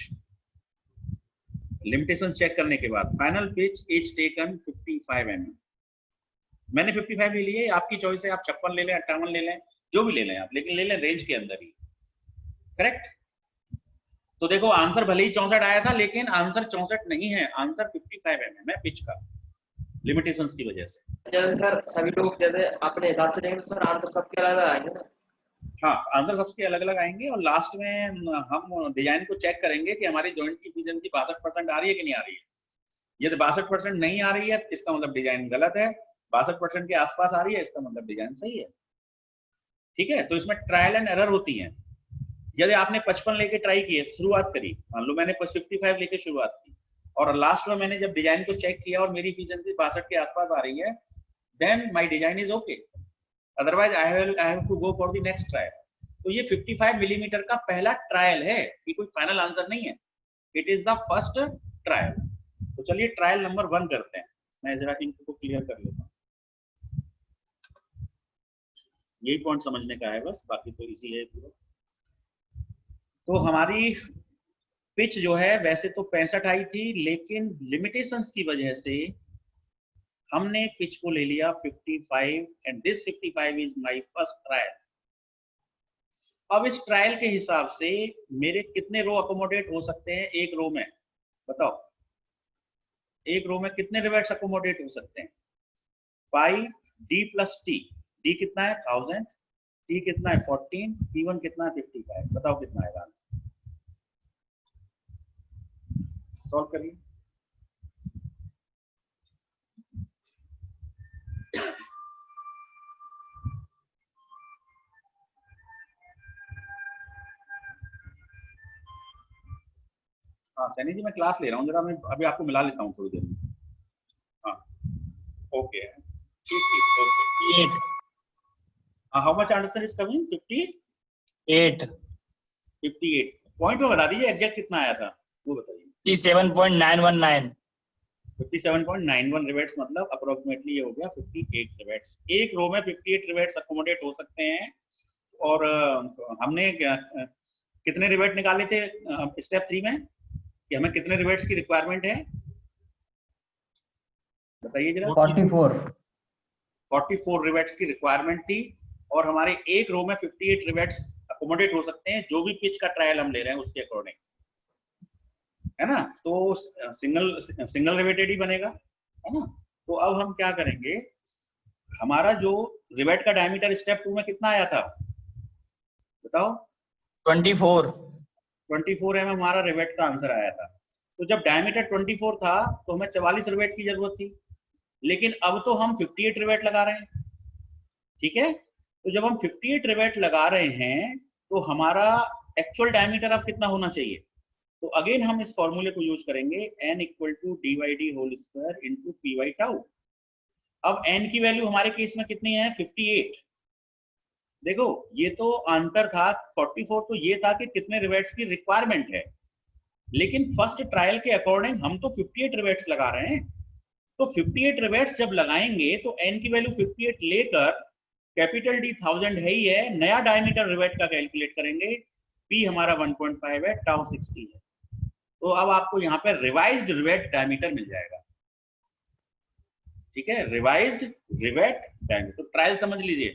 S1: लिमिटेशन चेक करने के बाद final pitch is taken 55 mm। मैंने 55 ले लिए, आपकी चॉइस है, आप 56 ले लें, 58 ले लें, जो भी ले लें आप, लेकिन ले लें रेंज के अंदर ही, करेक्ट। तो देखो आंसर भले ही 64 आया था, लेकिन आंसर 64 नहीं है, आंसर 55 mm है पिच का, लिमिटेशंस की वजह से।
S6: जैसे सर सभी लोग जैसे अपने हिसाब से देंगे तो सर आंसर सबके अलग आएंगे ना?
S1: हाँ, आंसर सबके अलग अलग आएंगे, और लास्ट में हम डिजाइन को चेक करेंगे कि हमारी जॉइंट की एफिशिएंसी 62% आ रही है कि नहीं आ रही है। यदि 62% नहीं आ रही है इसका मतलब डिजाइन गलत है, 62% के आसपास आ रही है इसका मतलब डिजाइन सही है, ठीक है। तो इसमें ट्रायल एंड एरर होती है। यदि आपने 55 लेके ट्राई किए, शुरुआत करी, मान लो मैंने 55 लेके शुरुआत की, और लास्ट में मैंने जब डिजाइन को चेक किया और मेरी एफिशिएंसी 62 के आसपास आ रही है, then my design is okay, otherwise I have to go for the next trial. तो ये 55 मिलीमीटर का पहला ट्रायल है, ये कोई फाइनल आंसर नहीं है, it is the first trial. तो चलिए ट्रायल नंबर 1 करते हैं, मैं जरा इनको क्लियर कर लेता हूँ। यही पॉइंट समझने का है बस, बाकी तो इजी है पूरा। तो हमारी पिच जो है वैसे तो 65 आई थी, लेकिन लिमिटेशंस की वजह से हमने पिच को ले लिया 55, and this 55 is my first trial. अब इस ट्रायल के हिसाब से मेरे कितने रो अकोमोडेट हो सकते हैं एक रो में, बताओ एक रो में कितने रिवेट्स अकोमोडेट हो सकते हैं? 5 d प्लस टी, डी कितना है 1000, टी कितना है 14, P1 कितना है 55, बताओ कितना आएगा आंसर? सॉल्व करिए। हाँ सैनी जी मैं क्लास ले रहा हूँ जरा, मैं अभी आपको मिला लेता हूँ थोड़ी देर में। हाँ ओके ठीक ठीक okay.
S7: 8
S1: how much answer is coming?
S7: 8
S1: 58 point में बता दीजिए एग्जैक्ट कितना आया था वो बताइए।
S7: 57.919
S1: 57.91 रिवेट्स, मतलब अप्रोक्सीमेटली ये हो गया 58 रिवेट्स। एक रो में 58 रिवेट्स अकोमोडेट हो सकते हैं। और हमने कितने रिवेट निकाले थे स्टेप 3 में, कि हमें कितने रिवेट्स की रिक्वायरमेंट है बताइए जरा। 44 रिवेट्स की रिक्वायरमेंट थी, और हमारे एक रो में 58 रिवेट्स अकोमोडेट हो सकते हैं, जो भी पिच का ट्रायल हम ले रहे हैं उसके अकॉर्डिंग, है ना। तो सिंगल रिवेटेड ही बनेगा, है ना। तो अब हम क्या करेंगे, हमारा जो रिवेट का डायमीटर स्टेप 2 में कितना आया था बताओ? 24 mm हमारा रिवेट का आंसर आया था। तो जब डायमीटर 24 था तो हमें 44 रिवेट की जरूरत थी, लेकिन अब तो हम 58 रिवेट लगा रहे हैं, ठीक है। तो जब हम 58 रिवेट लगा रहे हैं तो हमारा एक्चुअल डायमीटर अब कितना होना चाहिए? तो अगेन हम इस फॉर्मूले को यूज करेंगे, n = dy/d² × p/τ। अब n की वैल्यू हमारे केस में कितनी है? 58। देखो ये तो आंसर था 44, तो ये था कि कितने रिवेट्स की रिक्वायरमेंट है, लेकिन फर्स्ट ट्रायल के अकॉर्डिंग हम तो 58 रिवेट्स लगा रहे हैं। तो 58 रिवेट्स जब लगाएंगे तो n की वैल्यू 58 लेकर, कैपिटल D 1000 है ही है, नया डायमीटर रिवेट का कैलकुलेट करेंगे, p हमारा 1.5 है, टाउ 60 है। तो अब आपको यहाँ पे रिवाइज्ड रिवेट डायमीटर मिल जाएगा, ठीक है, रिवाइज्ड रिवेट डायमीटर। तो ट्रायल समझ लीजिए,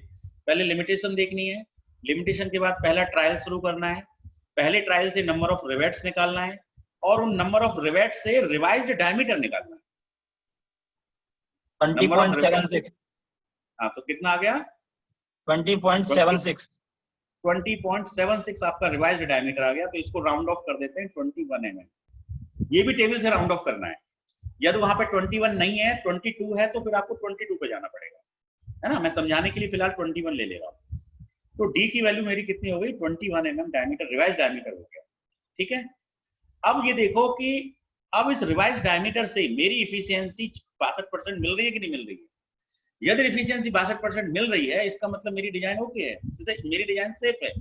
S1: पहले लिमिटेशन देखनी है, लिमिटेशन के बाद पहला ट्रायल शुरू करना है, पहले ट्रायल से नंबर ऑफ रिवेट्स निकालना है, और उन नंबर ऑफ रिवेट्स से रिवाइज्ड डायमीटर निकालना है।
S7: 20.76
S1: हाँ तो कितना आ गया?
S7: 20.76
S1: 20.76 आपका रिवाइज्ड डायमीटर आ गया। तो इसको राउंड ऑफ कर देते हैं 21 mm। ये भी टेबल से राउंड ऑफ करना है, यदि वहां पे 21 नहीं है 22 है तो फिर आपको 22 पे जाना पड़ेगा, है ना। मैं समझाने के लिए फिलहाल 21 ले रहा हूँ। तो d की वैल्यू मेरी कितनी हो गई? 21 mm डायमीटर, रिवाइज डायमीटर हो गया, ठीक है। अब ये देखो कि अब इस रिवाइज डायमीटर से मेरी इफिशियंसी 62% मिल रही है कि नहीं मिल रही है? यदि इफिशियंसी 62% मिल रही है, इसका मतलब मेरी डिजाइन ओके है, मेरी डिजाइन सेफ है,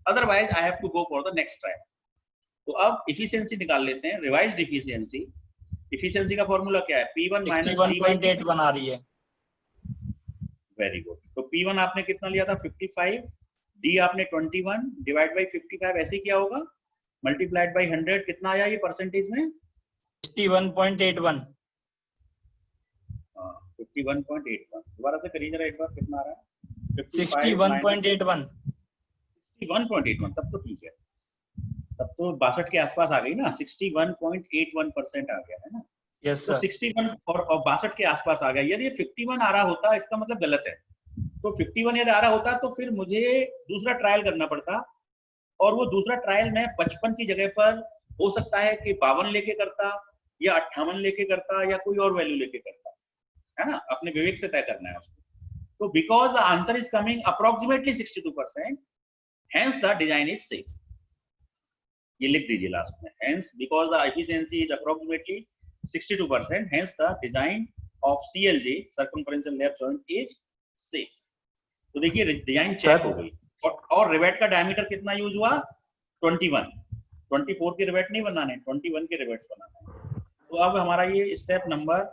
S1: otherwise I have to go for the next trial. तो अब इफिशियंसी निकाल लेते हैं, रिवाइज्ड इफिशियंसी। इफिशियंसी का फॉर्मूला क्या है? P1 -
S7: 61.8 बना रही है।
S1: Very good. तो P1 आपने कितना लिया था? 55, D आपने 21 डिवाइड बाई 55 ऐसे ही किया होगा, मल्टीप्लाइड बाई 100, कितना आया ये परसेंटेज में?
S7: 61.81
S1: 51.81। दोबारा से करिए जरा एक बार, कितना आ रहा है?
S7: 61.81
S1: 61.81, तब तो ठीक है, तब तो 62 के आसपास आ गई ना, 61.81% आ गया है ना।
S7: यस
S1: तो
S7: सर
S1: 61 और 62 के आसपास आ गया। यदि ये 51 आ रहा होता इसका मतलब गलत है। तो 51 यदि आ रहा होता तो फिर मुझे दूसरा ट्रायल करना पड़ता, और वो दूसरा ट्रायल मैं 55 की जगह पर हो सकता है कि 52 लेके करता, या 58 लेके करता, या कोई और वैल्यू लेके करता, है ना। अपने विवेक से तय करना है उसको। तो because the answer is coming approximately 62%, hence the design is safe. ये लिख दीजिए लास्ट में, hence because the efficiency is approximately 62%, hence the design of CLJ circumferential lap joint is safe। तो देखिए डिजाइन चेक हो गई, और रिवेट का डायमीटर कितना यूज हुआ? 21। 24 के रिवेट नहीं बनाने, 21 के रिवेट्स बनाने हैं। तो अब हमारा ये स्टेप नंबर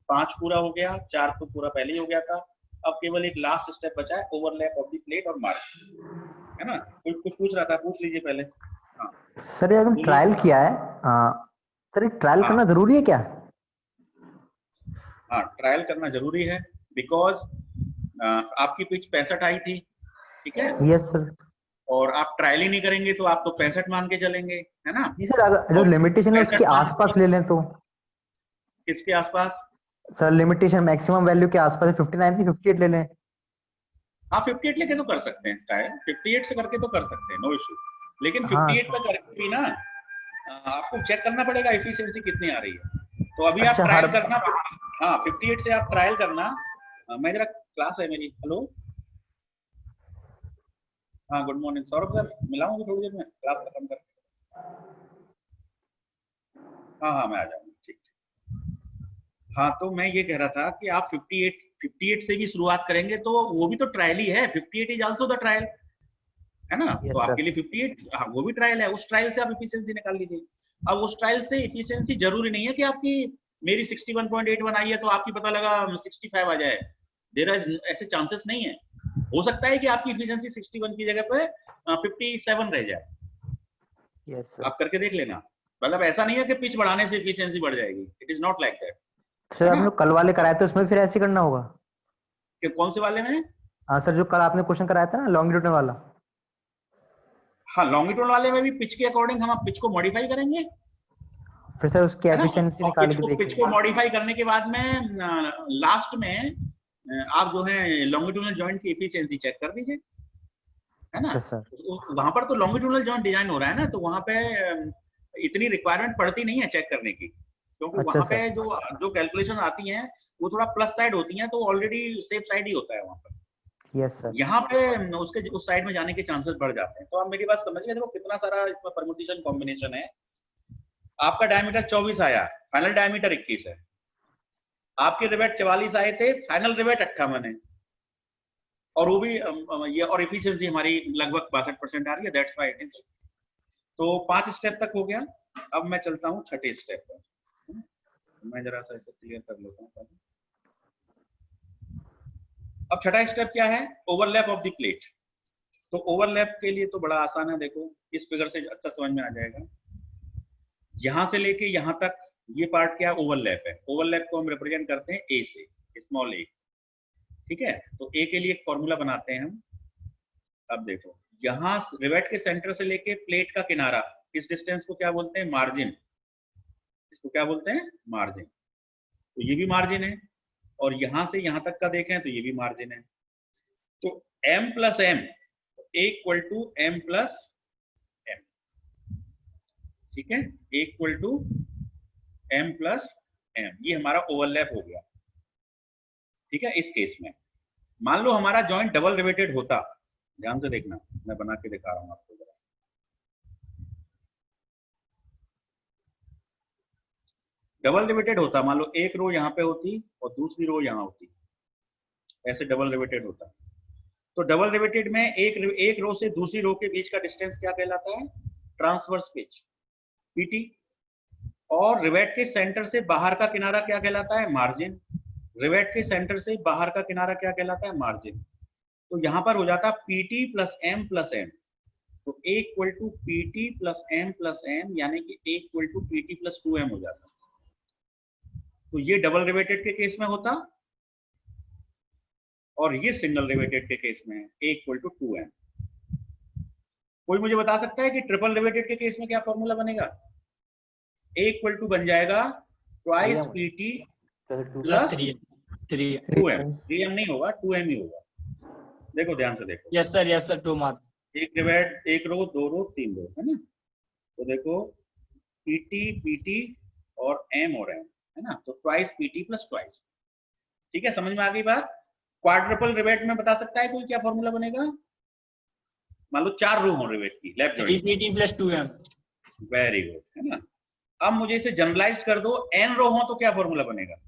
S1: 5 पूरा हो गया, 4 तो पूरा पहले ही हो गया था। अब केवल एक लास्ट स्टेप बचा है, ओवरलैप ऑफ द प्लेट और मार्जिन, है ना। कुछ पूछ रहा था, पूछ लीजिए पहले। हाँ
S3: सर ये हमने ट्रायल किया है, सर ये ट्रायल
S1: हाँ।
S3: करना जरूरी है क्या?
S1: हाँ ट्रायल करना जरूरी है, बिकॉज आपकी पिच 65 आई थी, ठीक है,
S3: यस सर।
S1: और आप ट्रायल ही नहीं करेंगे तो आप तो 65 मान के चलेंगे, है ना।
S3: जी सर, अगर जो
S1: और
S3: लिमिटेशन है उसके
S1: 65 मान
S3: आसपास ले लें तो?
S1: किसके आसपास?
S3: सर लिमिटेशन मैक्सिमम वैल्यू के आसपास 59 थी, 58 ले लें।
S1: हाँ 58 लेके तो कर सकते हैं ट्रायल, 58 से करके तो कर सकते हैं, नो इशू। लेकिन
S3: हाँ
S1: 58 पे करके भी ना आपको चेक करना पड़ेगा एफिशिएंसी कितनी आ रही है। तो अभी आप
S3: अच्छा,
S1: ट्रायल
S3: हर
S1: करना, हाँ 58 से आप ट्रायल करना। मैं जरा, क्लास है मेरी, हेलो, हाँ गुड मॉर्निंग सौरभ सर, मिलाऊंगी थोड़ी देर में, क्लास खत्म कर। हाँ हाँ मैं आ जाऊंगा, ठीक। हाँ तो मैं ये कह रहा था कि आप 58 से भी शुरुआत करेंगे तो वो भी तो ट्रायल ही है, 58 इज आल्सो द ट्रायल, है ना।
S3: Yes,
S1: तो आपके
S3: sir.
S1: लिए 58, हाँ वो भी ट्रायल है, उस ट्रायल से आप एफिशिएंसी निकाल लीजिए। अब उस ट्रायल से एफिशिएंसी जरूरी नहीं है कि आपकी मेरी 61.81 आई है तो आपकी पता लगा 65 आ जाए, देयर इज ऐसे चांसेस नहीं है। हो सकता है कि आपकी एफिशिएंसी 61 की जगह पे 57 रह जाए।
S3: Yes sir.
S1: आप करके देख लेना, मतलब ऐसा नहीं है कि पिच बढ़ाने से एफिशिएंसी बढ़ जाएगी, it is not like that.
S3: Sir आपने कल वाले कराए थे उसमें फिर ऐसे करना होगा?
S1: कि कौन से वाले में?
S3: हाँ सर, जो कल आपने क्वेश्चन कराया था ना लॉन्गिट्यूड वाला।
S1: हाँ लॉन्गिट्यूड वाले में भी पिच के अकॉर्डिंग हम पिच को मॉडिफाई करेंगे,
S3: फिर सर उसकी
S1: है ना।
S3: एफिशिएंसी
S1: और
S3: निकाल के
S1: पिच को
S3: देखेंगे।
S1: मॉडिफाई करने के बाद में लास्ट में आप जो है लॉन्गिट्यूडनल जॉइंट की एफिशिएंसी चेक कर दीजिए, है ना।
S3: अच्छा सर।
S1: वहां पर तो लॉन्गिट्यूडनल जॉइंट डिजाइन हो रहा है ना, तो वहां पे इतनी रिक्वायरमेंट पड़ती नहीं है चेक करने की, क्योंकि
S3: अच्छा
S1: वहां पे
S3: सर।
S1: जो जो कैलकुलेशन आती हैं वो थोड़ा प्लस साइड होती हैं, तो ऑलरेडी सेफ साइड ही होता है वहां पर।
S3: Yes sir.
S1: यहाँ पे उसके उस साइड में जाने के चांसेस बढ़ जाते हैं। तो आप मेरी बात समझिए, देखो कितना सारा इसमें परमुटेशन कॉम्बिनेशन है। आपका डायमीटर 24 आया, फाइनल डायमीटर 21 है, आपके रिवेट 44 आए थे, फाइनल रिवेट 58 है, और वो भी ये, और एफिशिएंसी हमारी लगभग 62% आ रही है, दैट्स व्हाई इट इज। तो 5 स्टेप तक हो गया। अब मैं चलता हूँ छठे स्टेप पर, मैं जरा सा इसे क्लियर कर लेता हूँ पहले। अब छठा स्टेप क्या है? Overlap of the plate. तो ओवरलैप के लिए तो बड़ा आसान है, देखो इस फिगर से अच्छा समझ में आ जाएगा। यहां से लेके यहां तक ये पार्ट क्या ओवरलैप है, ओवरलैप को हम रिप्रेजेंट करते हैं ए से, स्मॉल ए, ठीक है। तो ए के लिए एक फॉर्मूला बनाते हैं हम। अब देखो यहां रिवेट के सेंटर से लेके प्लेट का किनारा, इस डिस्टेंस को क्या बोलते हैं? मार्जिन। इसको क्या बोलते हैं? मार्जिन। तो ये भी मार्जिन है, और यहां से यहां तक का देखें तो ये भी मार्जिन है। तो m plus m equal to m plus m, ठीक है, equal to m plus m. ये हमारा ओवरलैप हो गया, ठीक है। इस केस में मान लो हमारा जॉइंट डबल रिवेटेड होता, ध्यान से देखना, मैं बना के दिखा रहा हूं आपको जरा। डबल रिवेटेड होता, मान लो एक रो यहाँ पे होती और दूसरी रो यहाँ होती, ऐसे डबल रिवेटेड होता। तो डबल रिवेटेड में एक रो से दूसरी रो के बीच का डिस्टेंस क्या कहलाता है? Transverse pitch, PT. और रिवेट के सेंटर से बाहर का किनारा क्या कहलाता है? मार्जिन। रिवेट के सेंटर से बाहर का किनारा क्या कहलाता है? मार्जिन। तो यहां पर हो जाता PT plus M plus M. तो A equal to PT plus M, यानी कि A equal to PT plus 2m हो जाता। तो ये डबल रिवेटेड के केस में होता, और ये सिंगल रिवेटेड के केस में a इक्वल टू 2m। कोई मुझे बता सकता है कि ट्रिपल रिवेटेड के केस में क्या फॉर्मूला बनेगा? a इक्वल टू बन जाएगा twice pt
S7: plus 3m
S1: 2m। 3m नहीं होगा, 2m ही होगा। देखो ध्यान से देखो,
S7: यस सर 2 मार्क।
S1: एक रिवेट, एक रो, दो रो, तीन रो, है ना। तो देखो pt और m और m, है ना। तो ट्वाइस pt प्लस ट्वाइस, ठीक है, समझ में आ गई बात। क्वाड्रुपल रिवेट में बता सकता है कोई क्या फॉर्मूला बनेगा? मान लो 4 रो हो रिवेट की, left
S7: 3pt plus 2m।
S1: Very good, है ना। अब मुझे इसे जनरलाइज कर दो, n रो हो तो क्या फॉर्मूला बनेगा?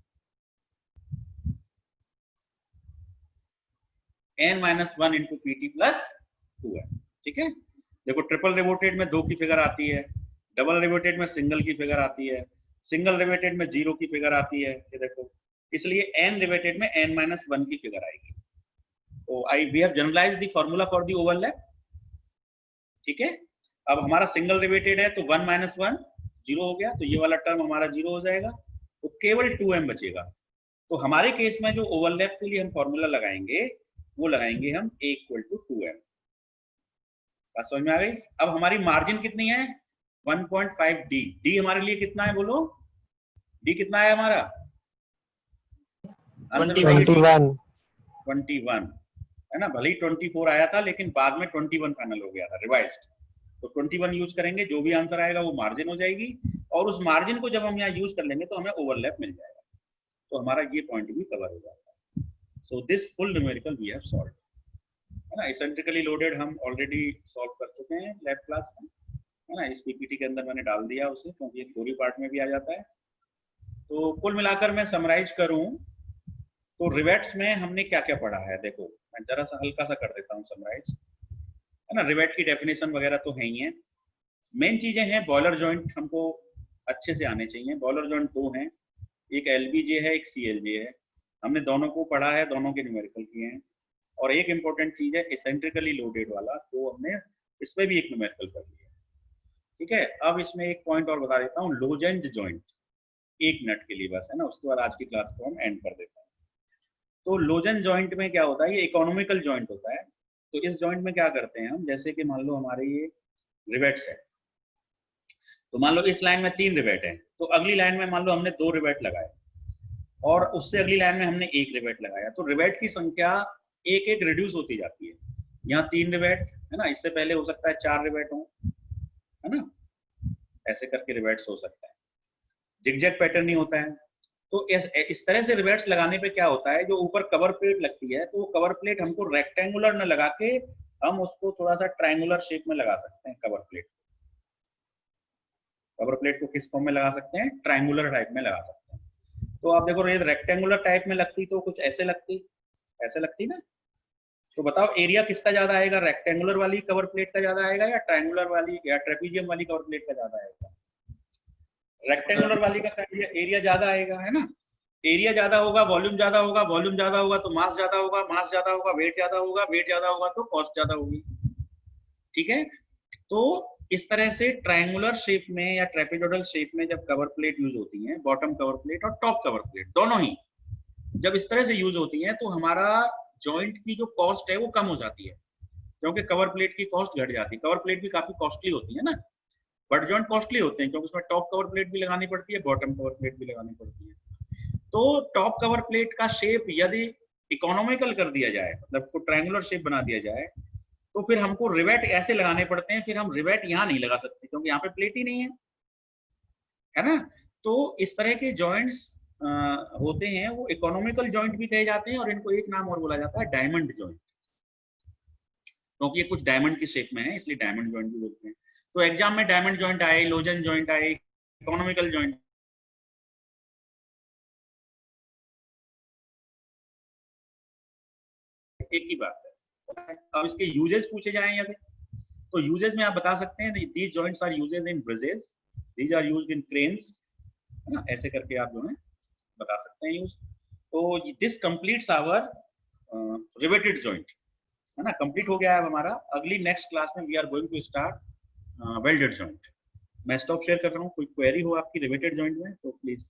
S1: n minus 1 into PT plus 2m, ठीक है। देखो ट्रिपल रिवेटेड में 2 की फिगर आती है, डबल रिवेटेड में सिंगल की फिगर आती है, सिंगल रिवेटेड में 0 की फिगर आती है, ये देखो। इसलिए n रिवेटेड में n माइनस 1 की फिगर आएगी, तो we have generalized the formula for the overlap. ठीक है, अब हमारा सिंगल रिलेटेड है तो 1 - 1 0 हो गया, तो ये वाला टर्म हमारा 0 हो जाएगा, तो केवल 2m बचेगा। तो हमारे केस में जो ओवरलैप के लिए हम फॉर्मूला लगाएंगे वो लगाएंगे हम a = 2m। बात समझ में आ गई? अब हमारी मार्जिन कितनी है? 1.5 d। d हमारे लिए कितना है बोलो? d कितना है हमारा? 21 है ना, भले ही 24 आया था लेकिन बाद में 21 फाइनल हो गया था, रिवाइज्ड। तो 21 यूज करेंगे, जो भी आंसर आएगा वो मार्जिन हो जाएगी, और उस मार्जिन को जब हम यहाँ यूज कर लेंगे तो हमें ओवरलैप मिल जाएगा, तो हमारा ये पॉइंट भी कवर हो जाएगा। So this full numerical we have solved, है ना। एसेंट्रिकली लोडेड हम ऑलरेडी सॉल्व कर चुके हैं लैब क्लास में, है ना। इस पीपीटी के अंदर मैंने डाल दिया उसे, क्योंकि ये थ्योरी पार्ट में भी आ जाता है। तो कुल मिलाकर मैं समराइज करूं तो रिवेट्स में हमने क्या क्या पढ़ा है, देखो मैं जरा सा हल्का सा कर देता हूँ समराइज, है ना। रिवेट की डेफिनेशन वगैरह तो है ही है। मेन चीजें हैं, बॉयलर जॉइंट हमको अच्छे से आने चाहिए। बॉयलर जॉइंट दो हैं, एक एलबीजे है, एक सीएलजे है। हमने दोनों को पढ़ा है, दोनों के न्यूमेरिकल किए हैं। और एक इंपॉर्टेंट चीज है एसेंट्रिकली लोडेड वाला, तो हमने इसमें भी एक न्यूमेरिकल कर लिया। ठीक है, अब इसमें एक पॉइंट और बता देता हूँ, लोजेंट जॉइंट, 1 मिनट के लिए बस, है ना, उसके बाद आज की क्लास को हम एंड कर देते हैं। तो लोजेंट जॉइंट में क्या होता है, ये इकोनॉमिकल जॉइंट होता है। तो इस जॉइंट में क्या करते हैं हम, जैसे कि मान लो हमारे ये रिवेट्स है, तो मान लो इस लाइन में 3 रिवेट है, तो अगली लाइन में मान लो हमने 2 रिवेट लगाए, और उससे अगली लाइन में हमने 1 रिवेट लगाया, तो रिवेट की संख्या एक एक रिड्यूस होती जाती है। यहाँ 3 रिवेट है ना, इससे पहले हो सकता है 4 रिवेट हो, है ना, ऐसे करके रिवेट्स हो सकता है। जिगजैग पैटर्न ही होता है। तो इस तरह से रिवेट्स लगाने पे क्या होता है, जो ऊपर कवर प्लेट लगती है, तो वो कवर प्लेट हमको रेक्टेंगुलर न लगा के हम उसको थोड़ा सा ट्रायंगुलर शेप में लगा सकते हैं। कवर प्लेट को किस फॉर्म में लगा सकते हैं, ट्रायंगुलर टाइप में लगा सकते हैं। तो आप देखो, ये रेक्टेंगुलर टाइप में लगती तो कुछ ऐसे लगती, ऐसे लगती ना। तो बताओ एरिया किसका ज्यादा आएगा, रेक्टेंगुलर वाली कवर प्लेट का ज्यादा आएगा या ट्रायंगुलर वाली या ट्रेपीजियम वाली कवर प्लेट का ज्यादा आएगा? रेक्टेंगुलर वाली का एरिया ज्यादा आएगा, है ना। एरिया ज्यादा होगा, वॉल्यूम ज्यादा होगा, वॉल्यूम ज्यादा होगा तो मास ज्यादा होगा, मास ज्यादा होगा, वेट ज्यादा होगा, वेट ज्यादा होगा तो कॉस्ट ज्यादा होगी। ठीक है, तो इस तरह से ट्रायंगुलर शेप में या ट्रेपेजोइडल शेप में जब कवर प्लेट यूज होती है, बॉटम कवर प्लेट और टॉप कवर प्लेट दोनों ही जब इस तरह से यूज होती है, तो हमारा जॉइंट की जो कॉस्ट है वो कम हो जाती है, क्योंकि कवर प्लेट की कॉस्ट घट जाती है। कवर प्लेट भी काफी कॉस्टली होती है ना, बट जॉइंट कॉस्टली होते हैं क्योंकि उसमें टॉप कवर प्लेट भी लगानी पड़ती है, बॉटम कवर प्लेट भी लगानी पड़ती है। तो टॉप कवर प्लेट का शेप यदि इकोनॉमिकल कर दिया जाए, मतलब उसको ट्रायंगुलर शेप बना दिया जाए, तो फिर हमको रिवेट ऐसे लगाने पड़ते हैं। फिर हम रिवेट यहाँ नहीं लगा सकते क्योंकि यहाँ पे प्लेट ही नहीं है ना। तो इस तरह के जॉइंट्स होते हैं, वो इकोनॉमिकल जॉइंट भी कहे जाते हैं, और इनको एक नाम और बोला जाता है डायमंड जॉइंट, क्योंकि ये कुछ डायमंड की शेप में है, इसलिए डायमंड जॉइंट भी बोलते हैं। तो एग्जाम में डायमंड जॉइंट आए, लोजेंट जॉइंट आए, इकोनॉमिकल जॉइंट, एक ही बात है। अब इसके यूजेस पूछे जाएं यदि, तो यूजेस में आप बता सकते हैं, these joints are uses in bridges, these are used in cranes, है ना, ऐसे करके आप जो है बता सकते हैं यूज। तो this completes our riveted joint, है ना, कंप्लीट हो गया है हमारा। अगली नेक्स्ट क्लास में we are going to start welded joint. मैं स्टॉप शेयर कर रहा हूँ, कोई क्वेरी हो आपकी रिवेटेड जॉइंट में तो प्लीज